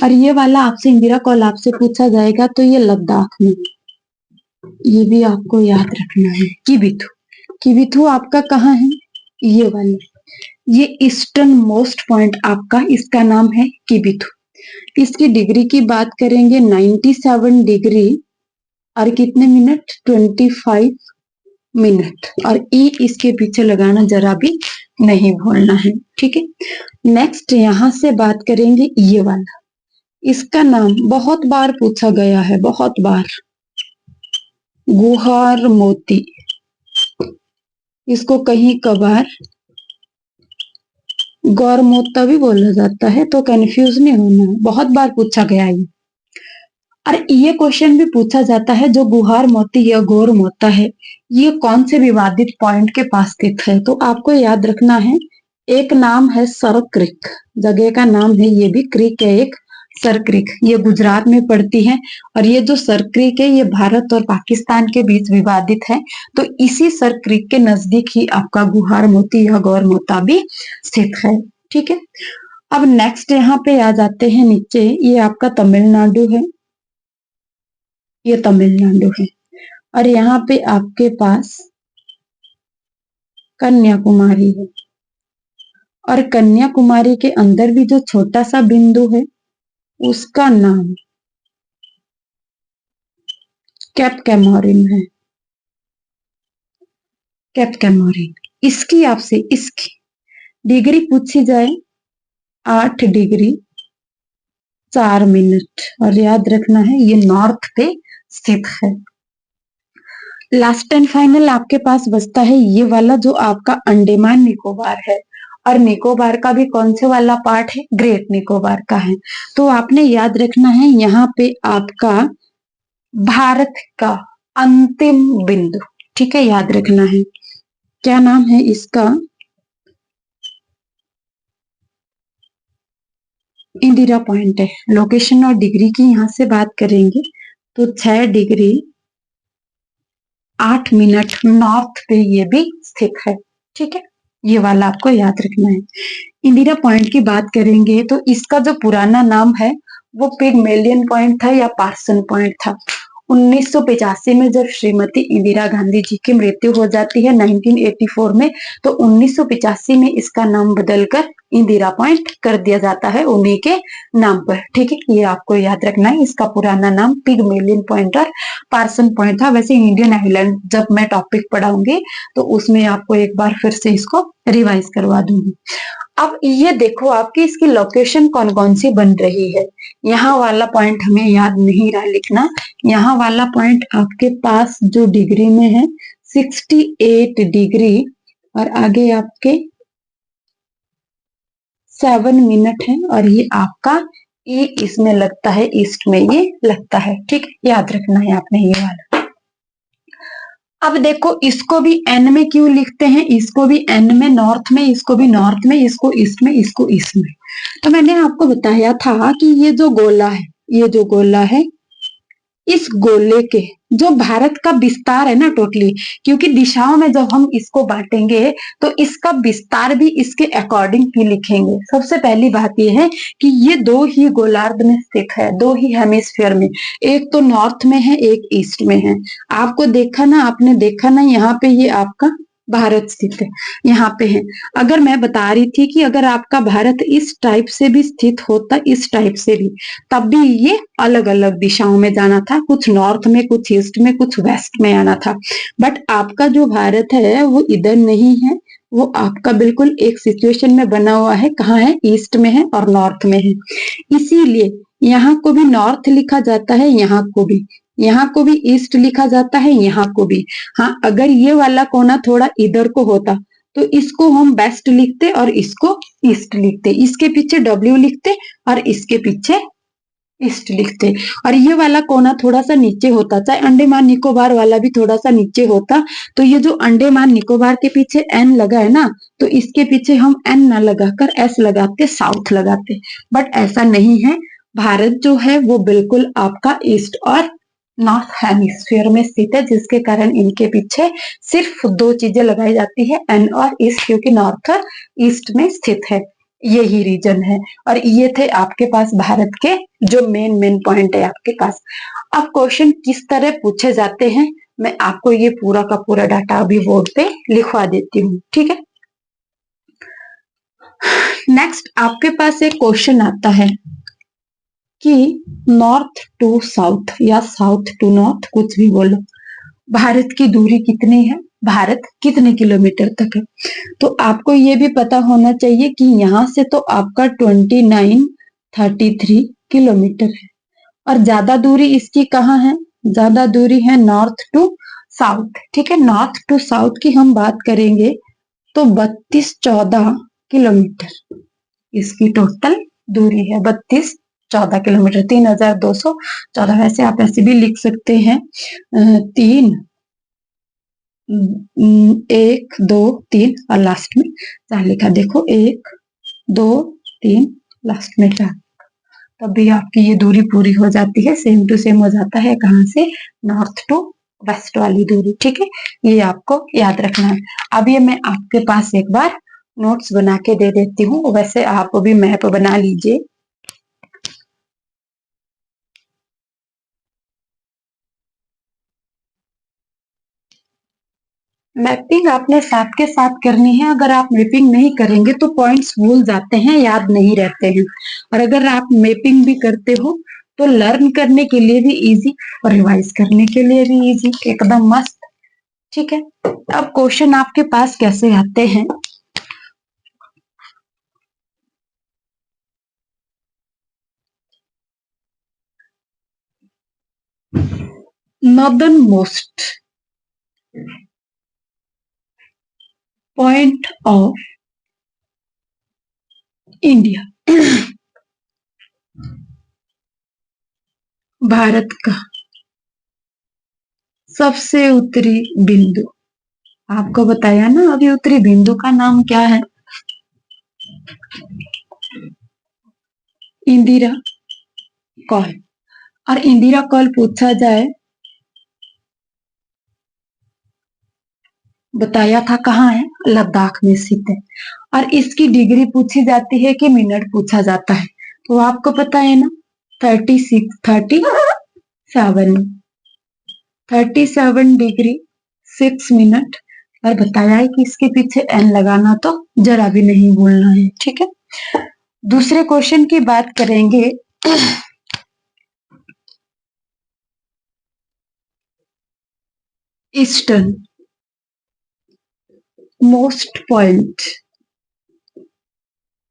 और ये वाला आपसे इंदिरा कॉल आपसे पूछा जाएगा तो ये लद्दाख में, ये भी आपको याद रखना है। किबिथु, किबिथु आपका कहाँ है, ये वाला, ये ईस्टर्न मोस्ट पॉइंट आपका, इसका नाम है किबिथु। इसकी डिग्री की बात करेंगे 97 डिग्री और कितने मिनट, 25 मिनट, और ई इसके पीछे लगाना जरा भी नहीं भूलना है। ठीक है, नेक्स्ट यहां से बात करेंगे ये वाला, इसका नाम बहुत बार पूछा गया है, बहुत बार, गुहार मोती। इसको कहीं कभार गौरमोता भी बोला जाता है, तो कंफ्यूज नहीं होना है, बहुत बार पूछा गया है। और ये क्वेश्चन भी पूछा जाता है, जो गुहार मोती या गौर मोता है, ये कौन से विवादित पॉइंट के पास स्थित है? तो आपको याद रखना है, एक नाम है सर क्रिक, जगह का नाम है, ये भी क्रिक है एक, सर क्रिक, ये गुजरात में पड़ती है। और ये जो सर क्रिक है, ये भारत और पाकिस्तान के बीच विवादित है। तो इसी सर क्रिक के नजदीक ही आपका गुहार मोती या गौर मोता भी स्थित है। ठीक है, अब नेक्स्ट यहाँ पे आ जाते हैं नीचे, ये आपका तमिलनाडु है, ये तमिलनाडु है। और यहाँ पे आपके पास कन्याकुमारी है, और कन्याकुमारी के अंदर भी जो छोटा सा बिंदु है, उसका नाम कैप कैमोरिन है, कैप कैमोरिन। इसकी आपसे इसकी डिग्री पूछी जाए, 8 डिग्री 4 मिनट, और याद रखना है ये नॉर्थ पे स्थित है। लास्ट एंड फाइनल आपके पास बचता है ये वाला, जो आपका अंडमान निकोबार है। और निकोबार का भी कौन से वाला पार्ट है? ग्रेट निकोबार का है। तो आपने याद रखना है, यहाँ पे आपका भारत का अंतिम बिंदु, ठीक है, याद रखना है, क्या नाम है इसका? इंदिरा पॉइंट है। लोकेशन और डिग्री की यहां से बात करेंगे तो 6 डिग्री 8 मिनट नॉर्थ पे ये भी स्थित है। ठीक है, ये वाला आपको याद रखना है। इंदिरा पॉइंट की बात करेंगे तो इसका जो पुराना नाम है वो पिगमेलियन पॉइंट था या पार्सन पॉइंट था। 1985 में जब श्रीमती इंदिरा गांधी जी की मृत्यु हो जाती है 1984 में, तो 1985 में इसका नाम बदलकर इंदिरा पॉइंट कर दिया जाता है उन्हीं के नाम पर। ठीक है, ये आपको याद रखना है, इसका पुराना नाम पिगमेलियन पॉइंट और पार्सन पॉइंट था। वैसे इंडियन आइलैंड जब मैं टॉपिक पढ़ाऊंगी तो उसमें आपको एक बार फिर से इसको रिवाइज करवा दूंगी। अब ये देखो आपकी इसकी लोकेशन कौन कौन सी बन रही है। यहाँ वाला पॉइंट हमें याद नहीं रहा लिखना। यहाँ वाला पॉइंट आपके पास जो डिग्री में है 68 डिग्री, और आगे आपके 7 मिनट है, और ये आपका ई इसमें लगता है, ईस्ट में ये लगता है। ठीक, याद रखना है आपने ये वाला। अब देखो इसको भी एन में क्यों लिखते हैं, इसको भी एन में, नॉर्थ में, इसको भी नॉर्थ में, इसको ईस्ट में, इसको ईस्ट में। तो मैंने आपको बताया था कि ये जो गोला है, ये जो गोला है, इस गोले के जो भारत का विस्तार है ना टोटली, क्योंकि दिशाओं में जब हम इसको बांटेंगे तो इसका विस्तार भी इसके अकॉर्डिंग ही लिखेंगे। सबसे पहली बात यह है कि ये दो ही गोलार्ध में स्थित है, दो ही हेमिस्फीयर में, एक तो नॉर्थ में है, एक ईस्ट में है। आपको देखा ना, आपने देखा ना, यहाँ पे ये आपका भारत स्थित है, यहाँ पे है। अगर मैं बता रही थी कि अगर आपका भारत इस टाइप से भी स्थित होता, इस टाइप से भी, तब भी ये अलग अलग दिशाओं में जाना था, कुछ नॉर्थ में, कुछ ईस्ट में, कुछ वेस्ट में आना था। बट आपका जो भारत है वो इधर नहीं है, वो आपका बिल्कुल एक सिचुएशन में बना हुआ है। कहाँ है? ईस्ट में है और नॉर्थ में है। इसीलिए यहाँ को भी नॉर्थ लिखा जाता है, यहाँ को भी, यहाँ को भी ईस्ट लिखा जाता है, यहाँ को भी। हाँ, अगर ये वाला कोना थोड़ा इधर को होता तो इसको हम वेस्ट लिखते और इसको ईस्ट लिखते, इसके पीछे डब्ल्यू लिखते और इसके पीछे ईस्ट लिखते। और ये वाला कोना थोड़ा सा नीचे होता, चाहे अंडमान निकोबार वाला भी थोड़ा सा नीचे होता, तो ये जो अंडमान निकोबार के पीछे एन लगा है ना, तो इसके पीछे हम एन ना लगाकर एस लगाते, साउथ लगाते। बट ऐसा नहीं है, भारत जो है वो बिल्कुल आपका ईस्ट और नॉर्थ हेमिस्फीयर में स्थित है, जिसके कारण इनके पीछे सिर्फ 2 चीजें लगाई जाती है, एन और ईस्ट, क्योंकि नॉर्थ और ईस्ट में स्थित है, यही रीजन है। और ये थे आपके पास भारत के जो मेन पॉइंट है आपके पास। अब क्वेश्चन किस तरह पूछे जाते हैं, मैं आपको ये पूरा का पूरा डाटा अभी बोर्ड पे लिखवा देती हूँ। ठीक है, नेक्स्ट आपके पास एक क्वेश्चन आता है कि नॉर्थ टू साउथ या साउथ टू नॉर्थ, कुछ भी बोलो, भारत की दूरी कितनी है, भारत कितने किलोमीटर तक है। तो आपको ये भी पता होना चाहिए कि यहाँ से तो आपका 2933 किलोमीटर है, और ज्यादा दूरी इसकी कहाँ है, ज्यादा दूरी है नॉर्थ टू साउथ। ठीक है, नॉर्थ टू साउथ की हम बात करेंगे तो 3214 किलोमीटर इसकी टोटल दूरी है। 14 किलोमीटर, 3214। वैसे आप ऐसे भी लिख सकते हैं 3 1 2 3 और लास्ट में 4 लिखा। देखो 1 2 3 लास्ट में 4, तब भी आपकी ये दूरी पूरी हो जाती है। सेम टू सेम हो जाता है कहाँ से, नॉर्थ टू वेस्ट वाली दूरी। ठीक है, ये आपको याद रखना है। अब ये मैं आपके पास एक बार नोट्स बना के दे देती हूँ, वैसे आप भी मैप बना लीजिए। मैपिंग आपने साथ के साथ करनी है। अगर आप मैपिंग नहीं करेंगे तो पॉइंट्स भूल जाते हैं, याद नहीं रहते हैं। और अगर आप मैपिंग भी करते हो तो लर्न करने के लिए भी इजी और रिवाइज करने के लिए भी इजी, एकदम मस्त। ठीक है, अब क्वेश्चन आपके पास कैसे आते हैं। Northern most point of India, Bharat का सबसे उत्तरी बिंदु। आपको बताया ना अभी, उत्तरी बिंदु का नाम क्या है, इंदिरा कॉल। और इंदिरा कॉल पूछा जाए, बताया था कहाँ है, लद्दाख में स्थित है। और इसकी डिग्री पूछी जाती है कि मिनट पूछा जाता है, तो आपको पता है ना 37 डिग्री 6 मिनट। और बताया है कि इसके पीछे एन लगाना तो जरा भी नहीं भूलना है। ठीक है, दूसरे क्वेश्चन की बात करेंगे। Eastern most point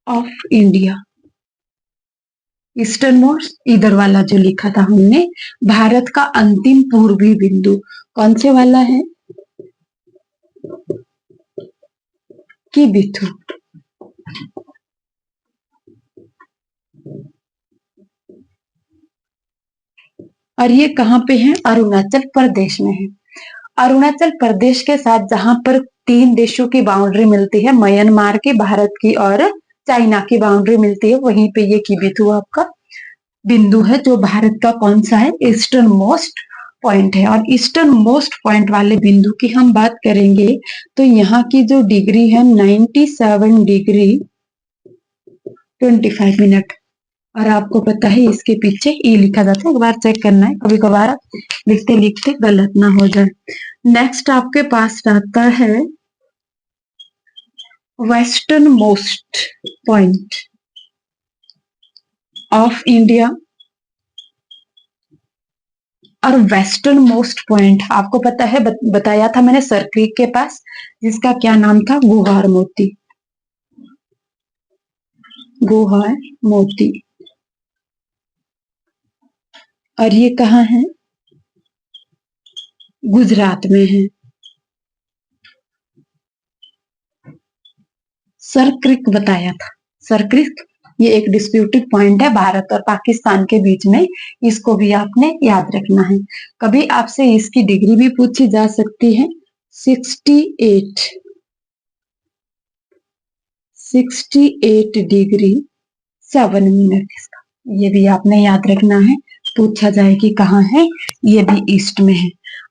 of India, eastern most इधर वाला जो लिखा था हमने, भारत का अंतिम पूर्वी बिंदु कौन से वाला है, की बिथु। और ये कहाँ पे है, अरुणाचल प्रदेश में है। अरुणाचल प्रदेश के साथ जहां पर 3 देशों की बाउंड्री मिलती है, म्यांमार की, भारत की और चाइना की बाउंड्री मिलती है, वहीं पे ये किबिथु आपका बिंदु है, जो भारत का कौन सा है, ईस्टर्न मोस्ट पॉइंट है। और ईस्टर्न मोस्ट पॉइंट वाले बिंदु की हम बात करेंगे तो यहाँ की जो डिग्री है 97 डिग्री 25 मिनट। और आपको पता है इसके पीछे ई लिखा जाता है, एक बार चेक करना है, कभी कभार लिखते लिखते गलत ना हो जाए। नेक्स्ट आपके पास आता है western most point of India. और वेस्टर्न मोस्ट पॉइंट आपको पता है, बताया था मैंने सर क्रीक के पास, जिसका क्या नाम था, गुहार मोती। गुहार मोती। और ये कहाँ है, गुजरात में है। सर क्रीक बताया था, सर क्रीक ये एक डिस्प्यूटेड पॉइंट है भारत और पाकिस्तान के बीच में, इसको भी आपने याद रखना है। कभी आपसे इसकी डिग्री भी पूछी जा सकती है। 68 डिग्री 7 मिनट इसका, ये भी आपने याद रखना है। पूछा जाए कि कहाँ है, ये भी ईस्ट में है।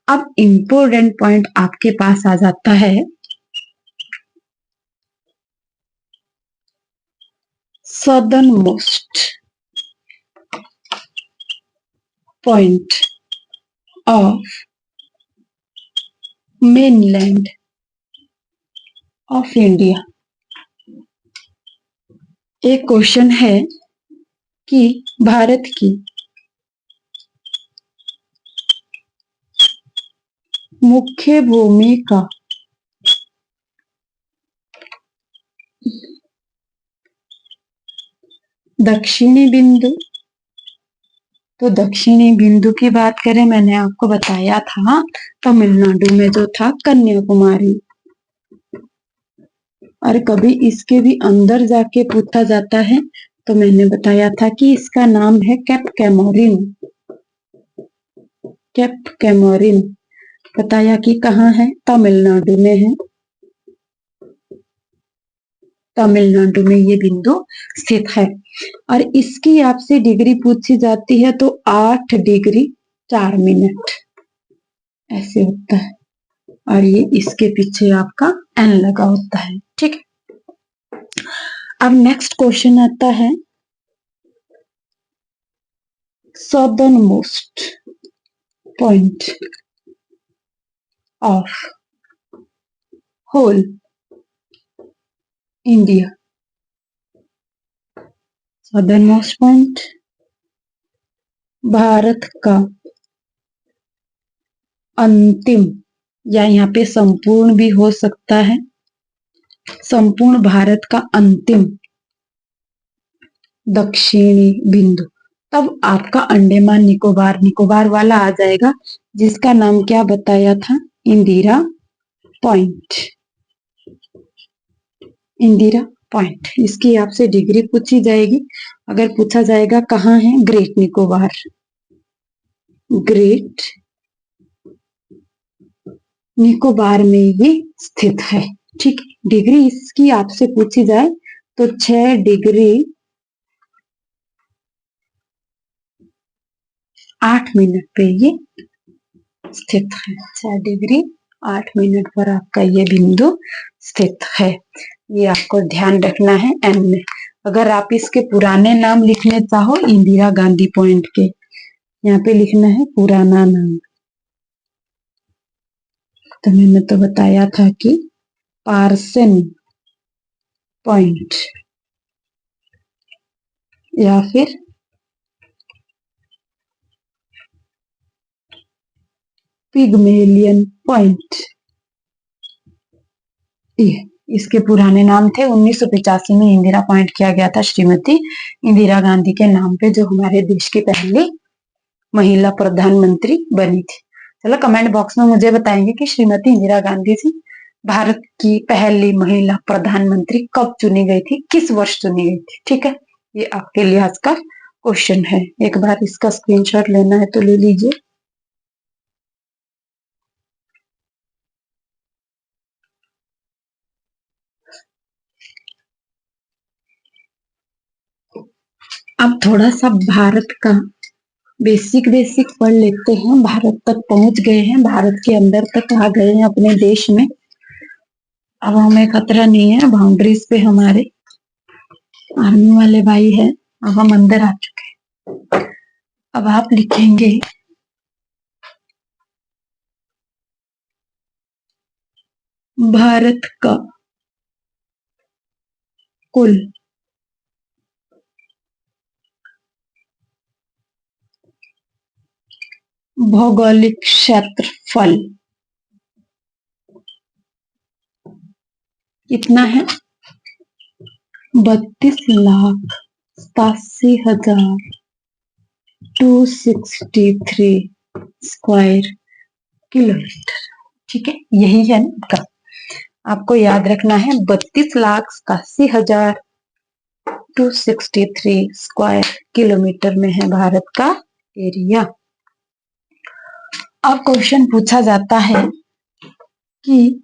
अब इंपोर्टेंट पॉइंट आपके पास आ जाता है southernmost point of mainland of India. एक क्वेश्चन है कि भारत की मुख्य भूमि का दक्षिणी बिंदु। तो दक्षिणी बिंदु की बात करें, मैंने आपको बताया था तमिलनाडु में जो था कन्याकुमारी। और कभी इसके भी अंदर जाके पूछा जाता है, तो मैंने बताया था कि इसका नाम है कैप कैमोरिन। कैप कैमोरिन बताया कि कहाँ है, तमिलनाडु में है। तमिलनाडु में ये बिंदु स्थित है। और इसकी आपसे डिग्री पूछी जाती है तो 8 डिग्री 4 मिनट ऐसे होता है। और ये इसके पीछे आपका एन लगा होता है, ठीक है। अब नेक्स्ट क्वेश्चन आता है, southernmost point of whole India. Southernmost point Bharat का अंतिम, या यहाँ पे संपूर्ण भी हो सकता है, संपूर्ण भारत का अंतिम दक्षिणी बिंदु। तब आपका अंडमान निकोबार, निकोबार वाला आ जाएगा, जिसका नाम क्या बताया था, इंदिरा पॉइंट। इंदिरा पॉइंट, इसकी आपसे डिग्री पूछी जाएगी। अगर पूछा जाएगा कहाँ है, ग्रेट निकोबार, ग्रेट निकोबार में ये स्थित है, ठीक। डिग्री इसकी आपसे पूछी जाए तो 6 डिग्री 8 मिनट पे ये स्थित है। 6 डिग्री 8 मिनट पर आपका ये बिंदु स्थित है। ये आपको ध्यान रखना है एन में। अगर आप इसके पुराने नाम लिखने चाहो इंदिरा गांधी पॉइंट के, यहाँ पे लिखना है पुराना नाम। तो मैंने तो बताया था कि पार्सन पॉइंट या फिर पिग्मेलियन पॉइंट, ये इसके पुराने नाम थे। 1985 में इंदिरा पॉइंट किया गया था श्रीमती इंदिरा गांधी के नाम पे, जो हमारे देश की पहली महिला प्रधानमंत्री बनी थी। चलो कमेंट बॉक्स में मुझे बताएंगे कि श्रीमती इंदिरा गांधी जी भारत की पहली महिला प्रधानमंत्री कब चुनी गई थी, किस वर्ष चुनी गई थी, ठीक है। ये आपके लिए आज का क्वेश्चन है। एक बार इसका स्क्रीनशॉट लेना है तो ले लीजिए। अब थोड़ा सा भारत का बेसिक पढ़ लेते हैं। भारत तक पहुंच गए हैं, भारत के अंदर तक आ गए हैं अपने देश में। अब हमें खतरा नहीं है, बाउंड्रीज पे हमारे आर्मी वाले भाई हैं। अब हम अंदर आ चुके हैं। अब आप लिखेंगे भारत का कुल भौगोलिक क्षेत्रफल कितना है, 32,87,263 स्क्वायर किलोमीटर, ठीक है। यही है ना, आपको याद रखना है 32,87,263 स्क्वायर किलोमीटर में है भारत का एरिया। अब क्वेश्चन पूछा जाता है कि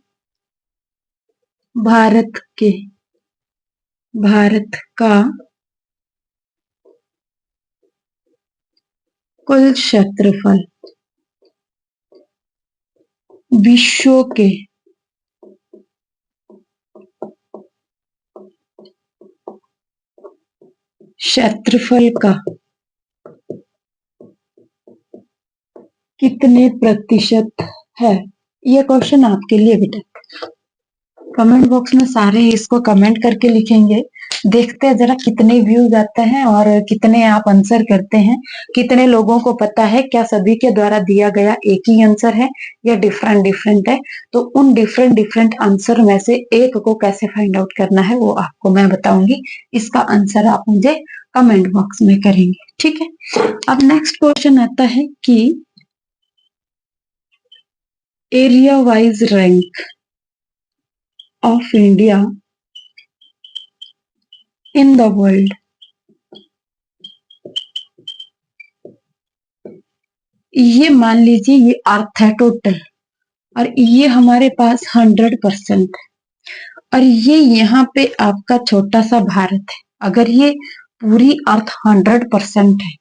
भारत का कुल क्षेत्रफल विश्व के क्षेत्रफल का कितने प्रतिशत है। ये क्वेश्चन आपके लिए बेटा। कमेंट बॉक्स में सारे इसको कमेंट करके लिखेंगे। देखते हैं जरा कितने व्यूज आते हैं और कितने आप आंसर करते हैं, कितने लोगों को पता है, क्या सभी के द्वारा दिया गया एक ही आंसर है या डिफरेंट है। तो उन डिफरेंट आंसर में से एक को कैसे फाइंड आउट करना है वो आपको मैं बताऊंगी। इसका आंसर आप मुझे कमेंट बॉक्स में करेंगे, ठीक है। अब नेक्स्ट क्वेश्चन आता है कि area wise rank of India in the world. ये मान लीजिए ये अर्थ है टोटल, और ये हमारे पास 100% है, और ये यहाँ पे आपका छोटा सा भारत है। अगर ये पूरी अर्थ 100% है,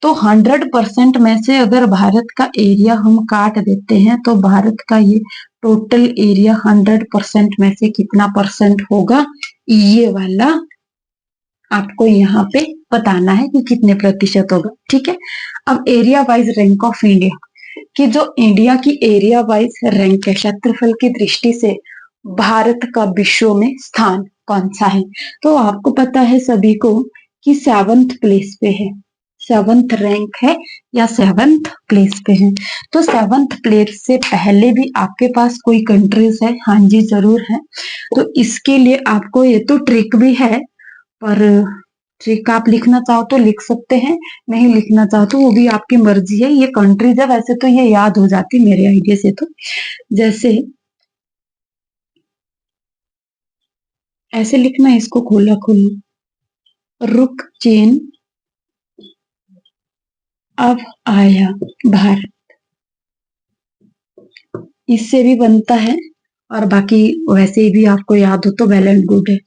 तो 100% में से अगर भारत का एरिया हम काट देते हैं, तो भारत का ये टोटल एरिया 100% में से कितना परसेंट होगा, ये वाला आपको यहाँ पे बताना है कि कितने प्रतिशत होगा। ठीक है, अब area wise rank of India, कि जो इंडिया की एरिया वाइज रैंक है, क्षेत्रफल की दृष्टि से भारत का विश्व में स्थान कौन सा है, तो आपको पता है सभी को कि 7th प्लेस पे है, 7th रैंक है या 7th प्लेस पे है। तो 7th प्लेस से पहले भी आपके पास कोई कंट्रीज है? हाँ जी, जरूर है। तो इसके लिए आपको ये तो ट्रिक भी है, पर ट्रिक आप लिखना चाहो तो लिख सकते हैं, नहीं लिखना चाहो तो वो भी आपकी मर्जी है। ये कंट्रीज है, वैसे तो ये याद हो जाती मेरे आइडिया से। तो जैसे ऐसे लिखना है इसको खोला खोला, रुक चीन अब आया भारत, इससे भी बनता है, और बाकी वैसे भी आपको याद हो तो वेल एंड गुड है।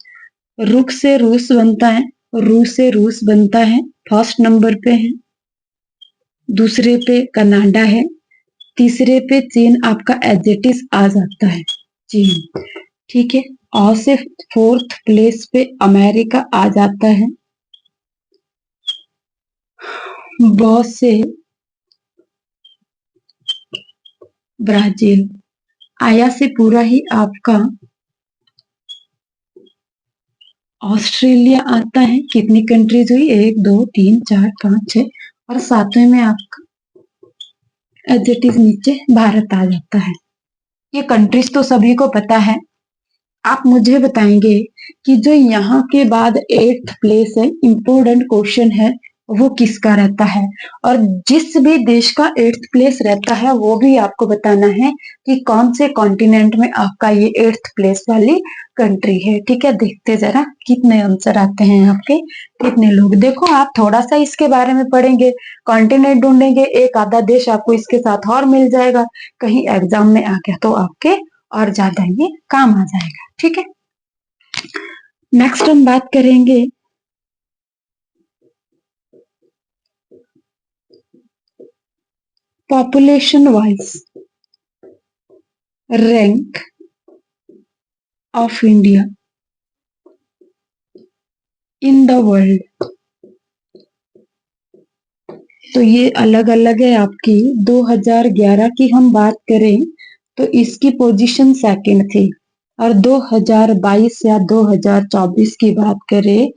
रुक से रूस बनता है, रूस से रूस बनता है, फर्स्ट नंबर पे है। दूसरे पे कनाडा है, तीसरे पे चीन आपका एजेटिस आ जाता है, चीन। ठीक है, और से 4th प्लेस पे अमेरिका आ जाता है, बहुत से ब्राजील, आया से पूरा ही आपका ऑस्ट्रेलिया आता है। कितनी कंट्रीज हुई, 1 2 3 4 5 6, और 7वें में आपका एजेटिव नीचे भारत आ जाता है। ये कंट्रीज तो सभी को पता है। आप मुझे बताएंगे कि जो यहाँ के बाद 8th प्लेस है, इंपोर्टेंट क्वेश्चन है, वो किसका रहता है, और जिस भी देश का 8th प्लेस रहता है वो भी आपको बताना है कि कौन से कॉन्टिनेंट में आपका ये 8th प्लेस वाली कंट्री है। ठीक है, देखते जरा कितने आंसर आते हैं आपके, कितने लोग। देखो, आप थोड़ा सा इसके बारे में पढ़ेंगे, कॉन्टिनेंट ढूंढेंगे, एक आधा देश आपको इसके साथ और मिल जाएगा, कहीं एग्जाम में आ गया तो आपके और ज्यादा ये काम आ जाएगा। ठीक है, नेक्स्ट हम बात करेंगे population wise rank of India in the world. तो ये अलग अलग है आपकी। 2011 की हम बात करें तो इसकी पोजीशन सेकंड थी, और 2022 या 2024 की बात करें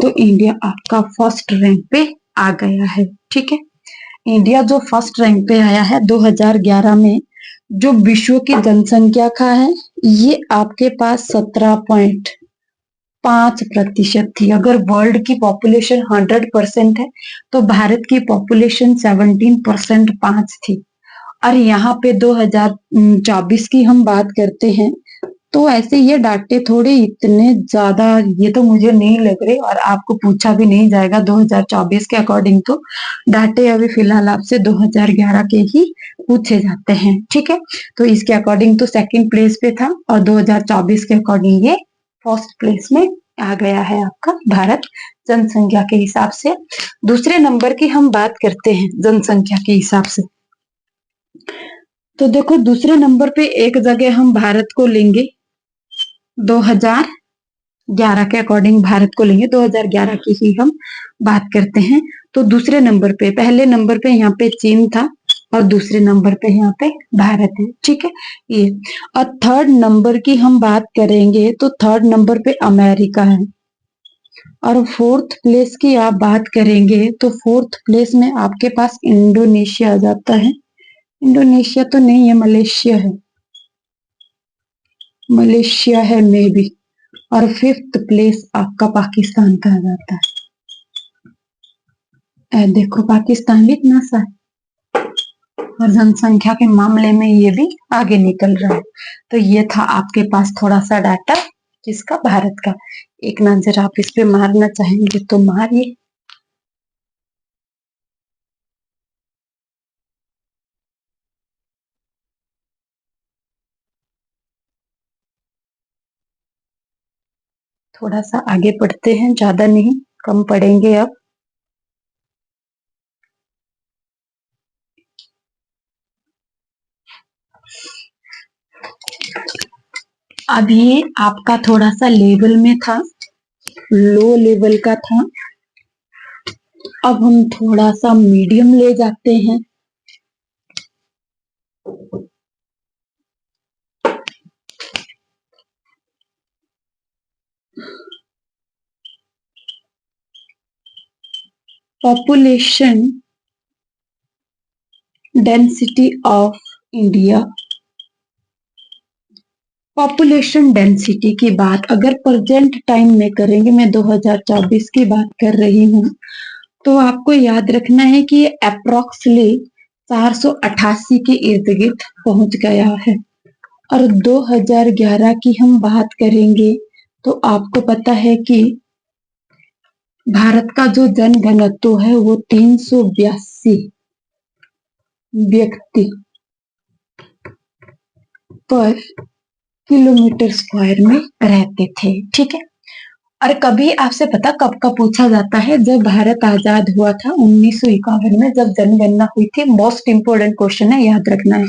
तो इंडिया आपका फर्स्ट रैंक पे आ गया है। ठीक है, इंडिया जो फर्स्ट रैंक पे आया है 2011 में, जो विश्व की जनसंख्या का है, ये आपके पास 17.5% थी। अगर वर्ल्ड की पॉपुलेशन 100% है तो भारत की पॉपुलेशन 17% 5 थी। और यहाँ पे 2024 की हम बात करते हैं तो ऐसे ये डाटे थोड़े इतने ज्यादा ये तो मुझे नहीं लग रहे, और आपको पूछा भी नहीं जाएगा 2024 के अकॉर्डिंग। तो डाटे अभी फिलहाल आपसे 2011 के ही पूछे जाते हैं। ठीक है, तो इसके अकॉर्डिंग तो सेकंड प्लेस पे था, और 2024 के अकॉर्डिंग ये फर्स्ट प्लेस में आ गया है आपका भारत, जनसंख्या के हिसाब से। दूसरे नंबर की हम बात करते हैं जनसंख्या के हिसाब से। तो देखो, दूसरे नंबर पे एक जगह हम भारत को लेंगे, 2011 के अकॉर्डिंग भारत को लेंगे, 2011 की ही हम बात करते हैं। तो दूसरे नंबर पे, पहले नंबर पे यहाँ पे चीन था, और दूसरे नंबर पे यहाँ पे भारत है। ठीक है, ये। और थर्ड नंबर की हम बात करेंगे तो थर्ड नंबर पे अमेरिका है, और फोर्थ प्लेस की आप बात करेंगे तो फोर्थ प्लेस में आपके पास इंडोनेशिया आ जाता है। इंडोनेशिया तो नहीं है, मलेशिया है, मलेशिया है मे बी। और फिफ्थ प्लेस आपका पाकिस्तान का आ जाता है। देखो, पाकिस्तान भी इतना सा है, और जनसंख्या के मामले में ये भी आगे निकल रहा है। तो ये था आपके पास थोड़ा सा डाटा। किसका? भारत का। एक नजर आप इस पे मारना चाहेंगे तो मारिए। थोड़ा सा आगे पढ़ते हैं, ज्यादा नहीं, कम पढ़ेंगे अब। अब ये आपका थोड़ा सा लेवल में था, लो लेवल का था। अब हम थोड़ा सा मीडियम ले जाते हैं। Population density of India. Population density की बात अगर प्रेजेंट टाइम में करेंगे, मैं 2024 की बात कर रही हूँ, तो आपको याद रखना है कि ये अप्रोक्सली 488 के इर्द गिर्द पहुंच गया है। और 2011 की हम बात करेंगे तो आपको पता है कि भारत का जो जनघनत्व है वो 382 व्यक्ति पर किलोमीटर स्क्वायर में रहते थे। ठीक है। और कभी आपसे पता कब का पूछा जाता है? जब भारत आजाद हुआ था 1951 में, जब जनगणना हुई थी। मोस्ट इंपोर्टेंट क्वेश्चन है, याद रखना है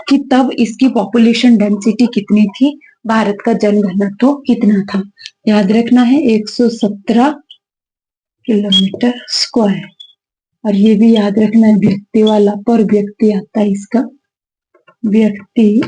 कि तब इसकी पॉपुलेशन डेंसिटी कितनी थी, भारत का जनघनत्व कितना था। याद रखना है 117 किलोमीटर स्क्वायर। और ये भी याद रखना है व्यक्ति वाला, पर व्यक्ति आता है इसका, व्यक्ति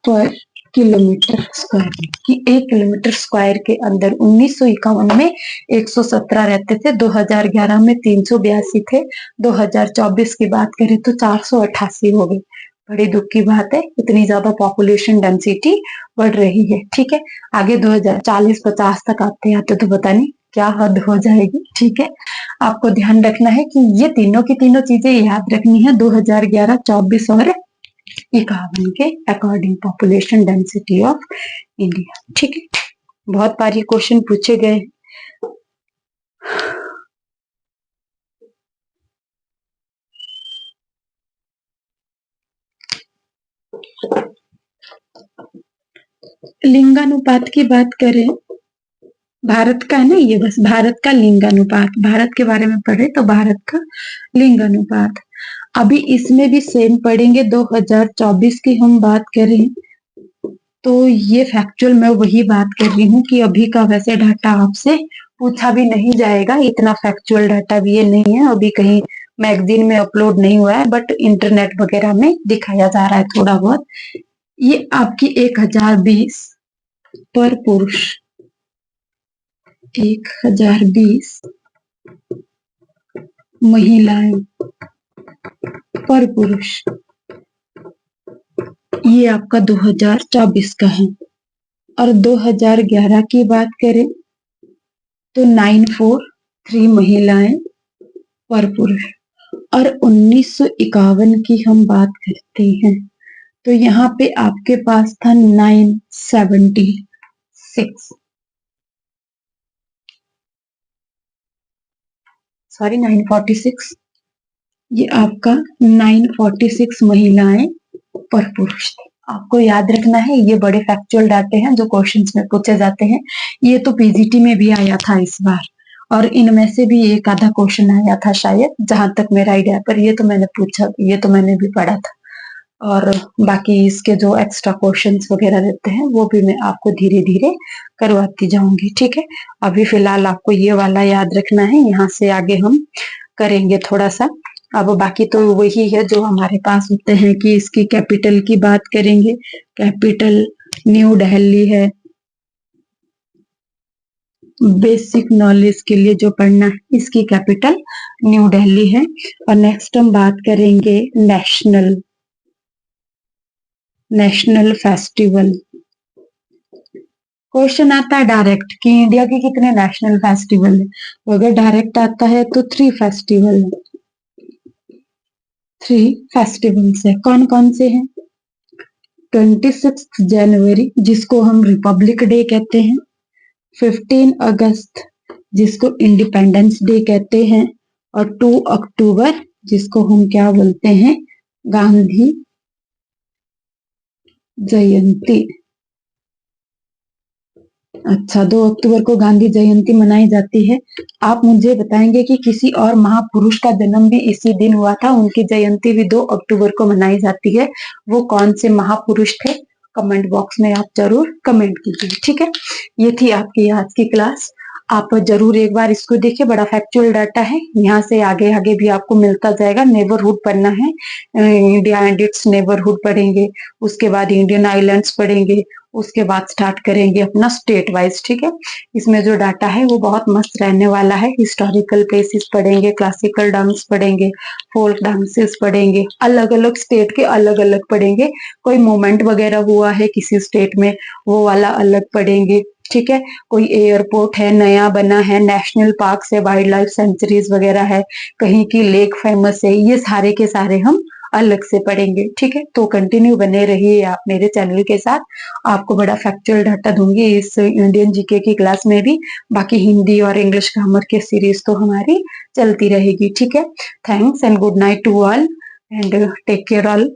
पर किलोमीटर स्क्वायर, कि 1 किलोमीटर स्क्वायर के अंदर 1951 में 117 रहते थे, 2011 में 382 थे, 2024 की बात करें तो 488 हो गए। बड़ी दुख की बात है, इतनी ज्यादा पॉपुलेशन डेंसिटी बढ़ रही है। ठीक है। आगे 2040-50 तक आते आते तो पता नहीं क्या हद हो जाएगी। ठीक है। आपको ध्यान रखना है कि ये तीनों की तीनों चीजें याद रखनी है 2011, 24 और 51 के according population density of India. ठीक है। बहुत बार ये क्वेश्चन पूछे गए। लिंगानुपात की बात करें, भारत का है ना ये, बस भारत का लिंगानुपात, भारत के बारे में पढ़े तो भारत का लिंगानुपात। अभी इसमें भी सेम पढ़ेंगे। 2024 की हम बात करें तो ये फैक्चुअल मैं वही बात कर रही हूँ कि अभी का वैसे डाटा आपसे पूछा भी नहीं जाएगा, इतना फैक्चुअल डाटा भी ये नहीं है, अभी कहीं मैगजीन में अपलोड नहीं हुआ है, बट इंटरनेट वगैरह में दिखाया जा रहा है थोड़ा बहुत। ये आपकी 1020 पर पुरुष, 1020 महिलाएं पर पुरुष, ये आपका 2024 का है। और 2011 की बात करें तो 943 महिलाएं पर पुरुष। और 1951 की हम बात करते हैं तो यहाँ पे आपके पास था 976, सॉरी 946, ये आपका 946 महिलाएं पर पुरुष थे। आपको याद रखना है ये बड़े फैक्चुअल डाटे हैं जो क्वेश्चंस में पूछे जाते हैं। ये तो पीजीटी में भी आया था इस बार, और इनमें से भी एक आधा क्वेश्चन आया था शायद, जहां तक मेरा आइडिया, पर ये तो मैंने पूछा, ये तो मैंने भी पढ़ा था। और बाकी इसके जो एक्स्ट्रा क्वेश्चंस वगैरह रहते हैं वो भी मैं आपको धीरे धीरे करवाती जाऊंगी। ठीक है। अभी फिलहाल आपको ये वाला याद रखना है, यहाँ से आगे हम करेंगे थोड़ा सा। अब बाकी तो वही है जो हमारे पास होते हैं कि इसकी कैपिटल की बात करेंगे। कैपिटल न्यू दिल्ली है। बेसिक नॉलेज के लिए जो पढ़ना है, इसकी कैपिटल न्यू दिल्ली है। और नेक्स्ट हम बात करेंगे नेशनल फेस्टिवल। क्वेश्चन आता है डायरेक्ट कि इंडिया के कितने नेशनल फेस्टिवल है, तो अगर डायरेक्ट आता है तो 3 फेस्टिवल है। 3 फेस्टिवल्स है। कौन कौन से हैं? 26 जनवरी जिसको हम रिपब्लिक डे कहते हैं, 15 अगस्त जिसको इंडिपेंडेंस डे कहते हैं, और 2 अक्टूबर जिसको हम क्या बोलते हैं, गांधी जयंती। अच्छा, 2 अक्टूबर को गांधी जयंती मनाई जाती है। आप मुझे बताएंगे कि किसी और महापुरुष का जन्म भी इसी दिन हुआ था, उनकी जयंती भी 2 अक्टूबर को मनाई जाती है। वो कौन से महापुरुष थे? कमेंट बॉक्स में आप जरूर कमेंट कीजिए, ठीक है। ये थी आपकी आज की क्लास। आप जरूर एक बार इसको देखिए, बड़ा फैक्चुअल डाटा है। यहाँ से आगे आगे भी आपको मिलता जाएगा। नेबरहुड पढ़ना है, इंडिया एंड इट्स नेबरहुड पढ़ेंगे, उसके बाद इंडियन आइलैंड्स पढ़ेंगे, उसके बाद स्टार्ट करेंगे अपना स्टेट वाइज, ठीक है। इसमें जो डाटा है वो बहुत मस्त रहने वाला है। हिस्टोरिकल प्लेसेस पढ़ेंगे, क्लासिकल डांस पढ़ेंगे, फोल्क डांसेस पढ़ेंगे, अलग अलग स्टेट के अलग अलग पढ़ेंगे। कोई मोमेंट वगैरह हुआ है किसी स्टेट में, वो वाला अलग पढ़ेंगे, ठीक है। कोई एयरपोर्ट है नया बना है, नेशनल पार्क है, वाइल्ड लाइफ सेंचुरीज वगैरह है, कहीं की लेक फेमस है, ये सारे के सारे हम अलग से पढ़ेंगे, ठीक है। तो कंटिन्यू बने रहिए आप मेरे चैनल के साथ। आपको बड़ा फैक्चुअल डाटा दूंगी इस इंडियन जीके की क्लास में भी। बाकी हिंदी और इंग्लिश ग्रामर की सीरीज तो हमारी चलती रहेगी, ठीक है। Thanks and good night to all and take care all.